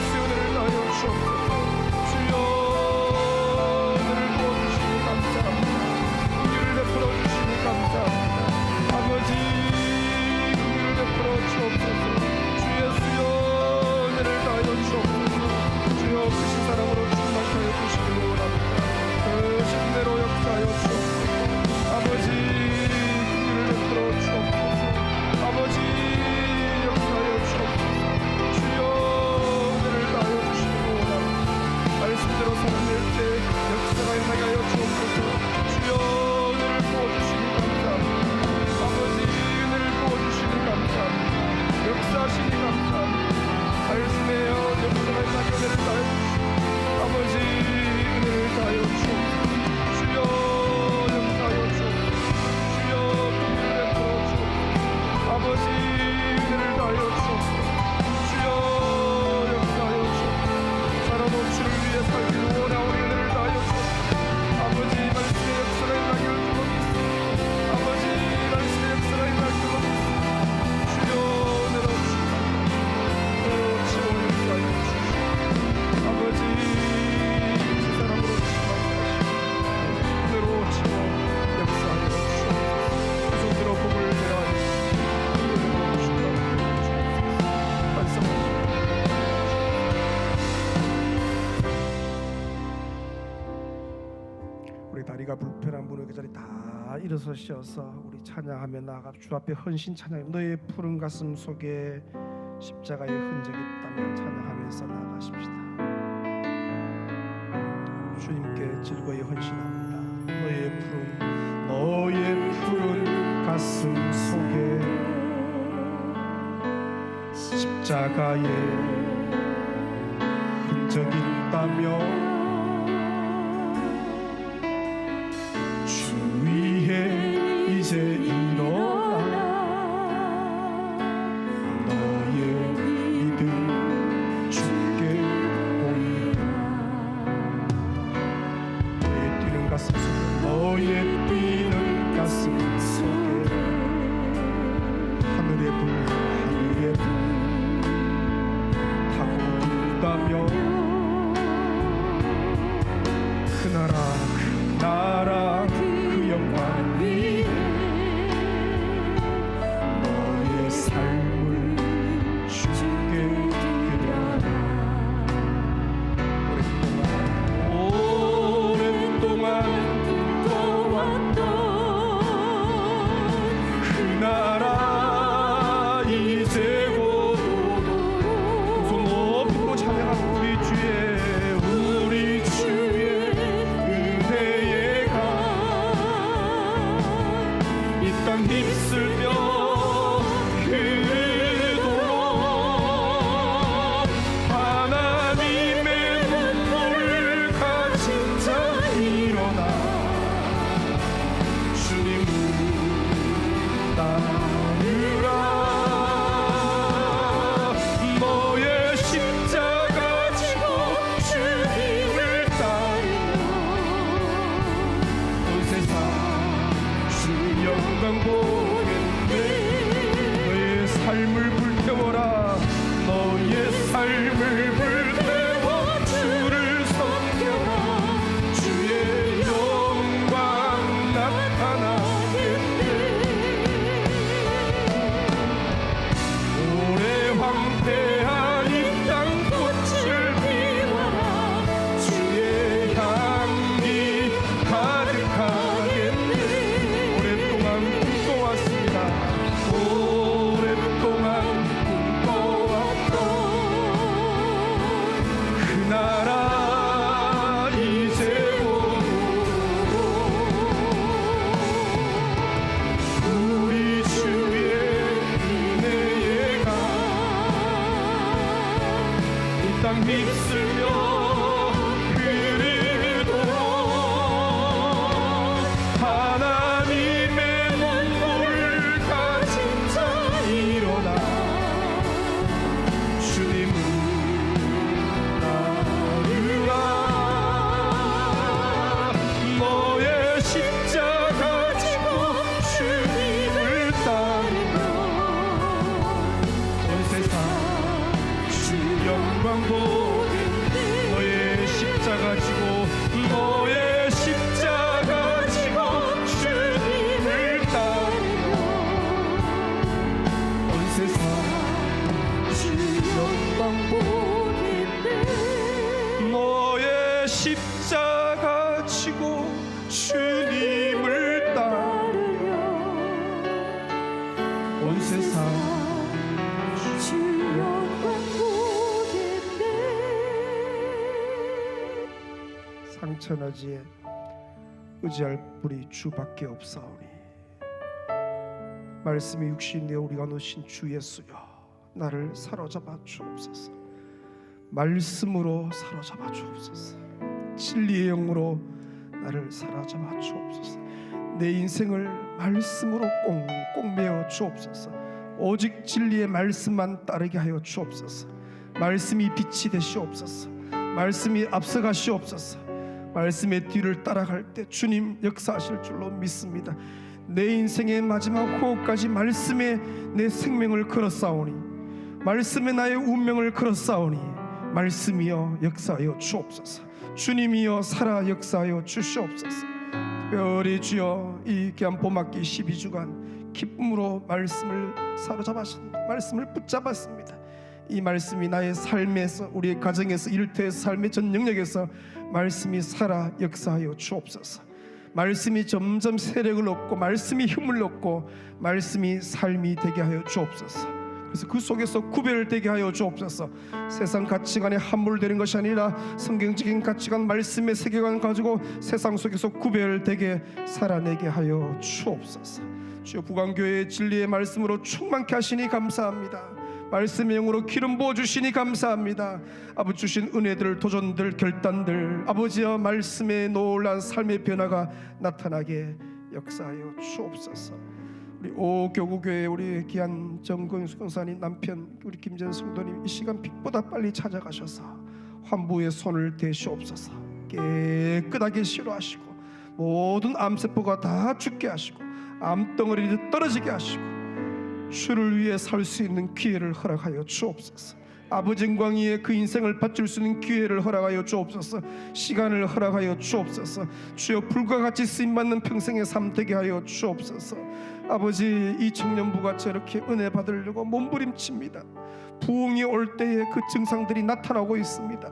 우리 그 자리 다 일어서셔서 우리 찬양하며 나아가 주 앞에 헌신 찬양. 너의 푸른 가슴 속에 십자가의 흔적이 있다면 찬양하면서 나아가십시다. 주님께 즐거이 헌신합니다. 너의 푸른 가슴 속에 십자가의 흔적이 있다며 주 위에 이제 일어나 너의 믿음 주께 보이라. 너의 뛰는 가슴 속에 너의 뛰는 가슴 속에 하늘의 불 타고 있다며 그 나라 그 영광 위에 너의 삶을 주께 드려라. 오랫동안 꿈꿔왔던 그 나라 이제 곧 손 높이고 찬양하는 우리 주의 은혜의 강 이 땅 휩쓸며 흐르도록 하나님의 눈물을 가진 자 일어나 주님을 따르라. 너의 십자가 지고 주님을 따르며 온 세상 주 영광 보겠네. 너의 삶을 불태워라. 너의 삶을 불태워 주를 섬겨라. 주의 영광 나타나겠네. 오래 황폐한 이 땅 꽃을 피워라. 주의 향기 가득하겠네. 오랫동안 꿈꿔왔습니다. 오랫동안 꿈꿔왔던 그 나라 이제 오고 우리 주의 은혜의 강 이 땅 휩쓸며 흐르도록 하나님의 눈물을 가진 자 일어나 주님을 따르라. 너의 십자가 지고 주님을 따르며 온 세상 주 영광 보겠네. 너의 십자가 지고 너의 십자가 지고 주님을 따르며 온 세상 주 영광 보겠네. 너의 십자가 지고 주님을 따르며 온 세상 주 영광 보겠네. 상처나지에 의지할 분이 주밖에 없사오니 말씀이 육신이 되어 우리가 놓으신 주 예수여 나를 사로잡아 주옵소서. 말씀으로 사로잡아 주옵소서. 진리의 영으로 나를 사로잡아 주옵소서. 내 인생을 말씀으로 꽁꽁 메어 주옵소서. 오직 진리의 말씀만 따르게 하여 주옵소서. 말씀이 빛이 되시옵소서. 말씀이 앞서가시옵소서. 말씀의 뒤를 따라갈 때 주님 역사하실 줄로 믿습니다. 내 인생의 마지막 호흡까지 말씀에 내 생명을 걸어싸우니 말씀에 나의 운명을 걸어싸우니 말씀이여 역사하여 주옵소서. 주님이여 살아 역사하여 주시옵소서. 특별히 주여 이 귀한 봄학기 12주간 기쁨으로 말씀을 사로잡았습니다. 말씀을 붙잡았습니다. 이 말씀이 나의 삶에서 우리의 가정에서 일터에서 삶의 전 영역에서 말씀이 살아 역사하여 주옵소서. 말씀이 점점 세력을 얻고 말씀이 힘을 얻고 말씀이 삶이 되게 하여 주옵소서. 그래서 그 속에서 구별되게 하여 주옵소서. 세상 가치관에 함몰되는 것이 아니라 성경적인 가치관 말씀의 세계관 가지고 세상 속에서 구별되게 살아내게 하여 주옵소서. 주여 부강교회의 진리의 말씀으로 충만케 하시니 감사합니다. 말씀의 영으로 기름 부어주시니 감사합니다. 아버지 주신 은혜들, 도전들, 결단들, 아버지여 말씀의 놀란 삶의 변화가 나타나게 역사하여 주옵소서. 우리 오교구교회 우리 귀한 정근수 권사님 남편 우리 김전 성도님 이 시간 빛보다 빨리 찾아가셔서 환부의 손을 대시옵소서. 깨끗하게 치료하시고 모든 암세포가 다 죽게 하시고 암덩어리를 떨어지게 하시고 주를 위해 살 수 있는 기회를 허락하여 주옵소서. 아버지 영광위에 그 인생을 바칠 수 있는 기회를 허락하여 주옵소서. 시간을 허락하여 주옵소서. 주여 불과 같이 쓰임받는 평생의 삶 되게 하여 주옵소서. 아버지 이 청년부가 저렇게 은혜 받으려고 몸부림칩니다. 부흥이 올 때에 그 증상들이 나타나고 있습니다.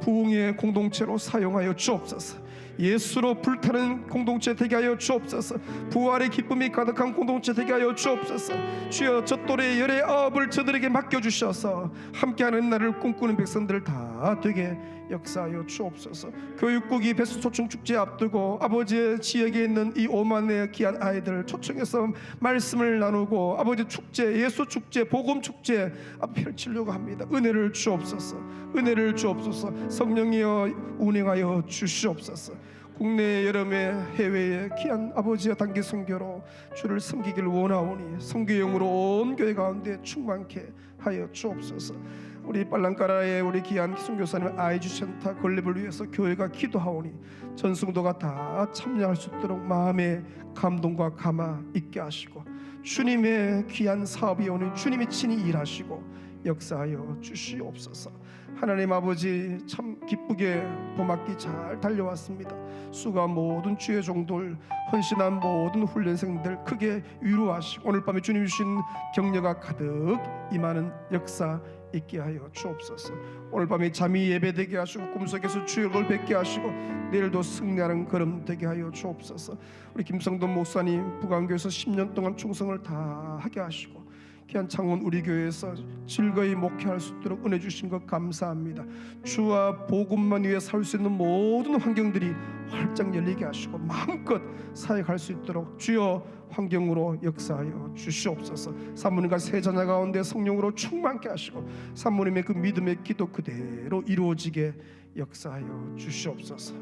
부흥의 공동체로 사용하여 주옵소서. 예수로 불타는 공동체 되게 하여 주옵소서. 부활의 기쁨이 가득한 공동체 되게 하여 주옵소서. 주여 저 또래의 열의 아업을 저들에게 맡겨주셔서 함께하는 날을 꿈꾸는 백성들 다 되게 역사하여 주옵소서. 교육국이 배수초청축제 앞두고 아버지의 지역에 있는 이 5만의 귀한 아이들 초청해서 말씀을 나누고 아버지 축제, 예수 축제, 복음 축제 펼치려고 합니다. 은혜를 주옵소서. 은혜를 주옵소서. 성령이여 운행하여 주시옵소서. 국내 여름에 해외에 귀한 아버지의 단기 선교로 주를 섬기길 원하오니 선교용으로 온 교회 가운데 충만케 하여 주옵소서. 우리 빨랑가라의 우리 귀한 선교사님 아이주센터 건립을 위해서 교회가 기도하오니 전승도가 다 참여할 수 있도록 마음의 감동과 감화 있게 하시고 주님의 귀한 사업이 오니 주님이 친히 일하시고 역사하여 주시옵소서. 하나님 아버지 참 기쁘게 봄학기 잘 달려왔습니다. 수고한 모든 주의 종들, 헌신한 모든 훈련생들 크게 위로하시고 오늘 밤에 주님 주신 격려가 가득 임하는 역사 있게 하여 주옵소서. 오늘 밤에 잠이 예배되게 하시고 꿈속에서 주의 얼굴 뵙게 하시고 내일도 승리하는 걸음 되게 하여 주옵소서. 우리 김성돈 목사님 부강교에서 10년 동안 충성을 다 하게 하시고 귀한 창원 우리 교회에서 즐거이 목회할 수 있도록 은혜 주신 것 감사합니다. 주와 복음만 위해 살 수 있는 모든 환경들이 활짝 열리게 하시고 마음껏 사역할 수 있도록 주여 환경으로 역사하여 주시옵소서. 사모님과 세 자녀 가운데 성령으로 충만케 하시고 사모님의 그 믿음의 기도 그대로 이루어지게 역사하여 주시옵소서.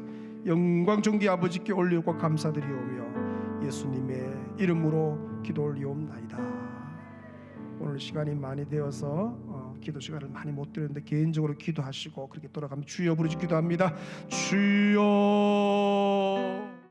영광 존귀 아버지께 올리고 감사드리오며 예수님의 이름으로 기도 올리옵나이다. 오늘 시간이 많이 되어서 기도 시간을 많이 못 드렸는데 개인적으로 기도하시고 그렇게 돌아가면 주여 부르시 기도합니다. 주여.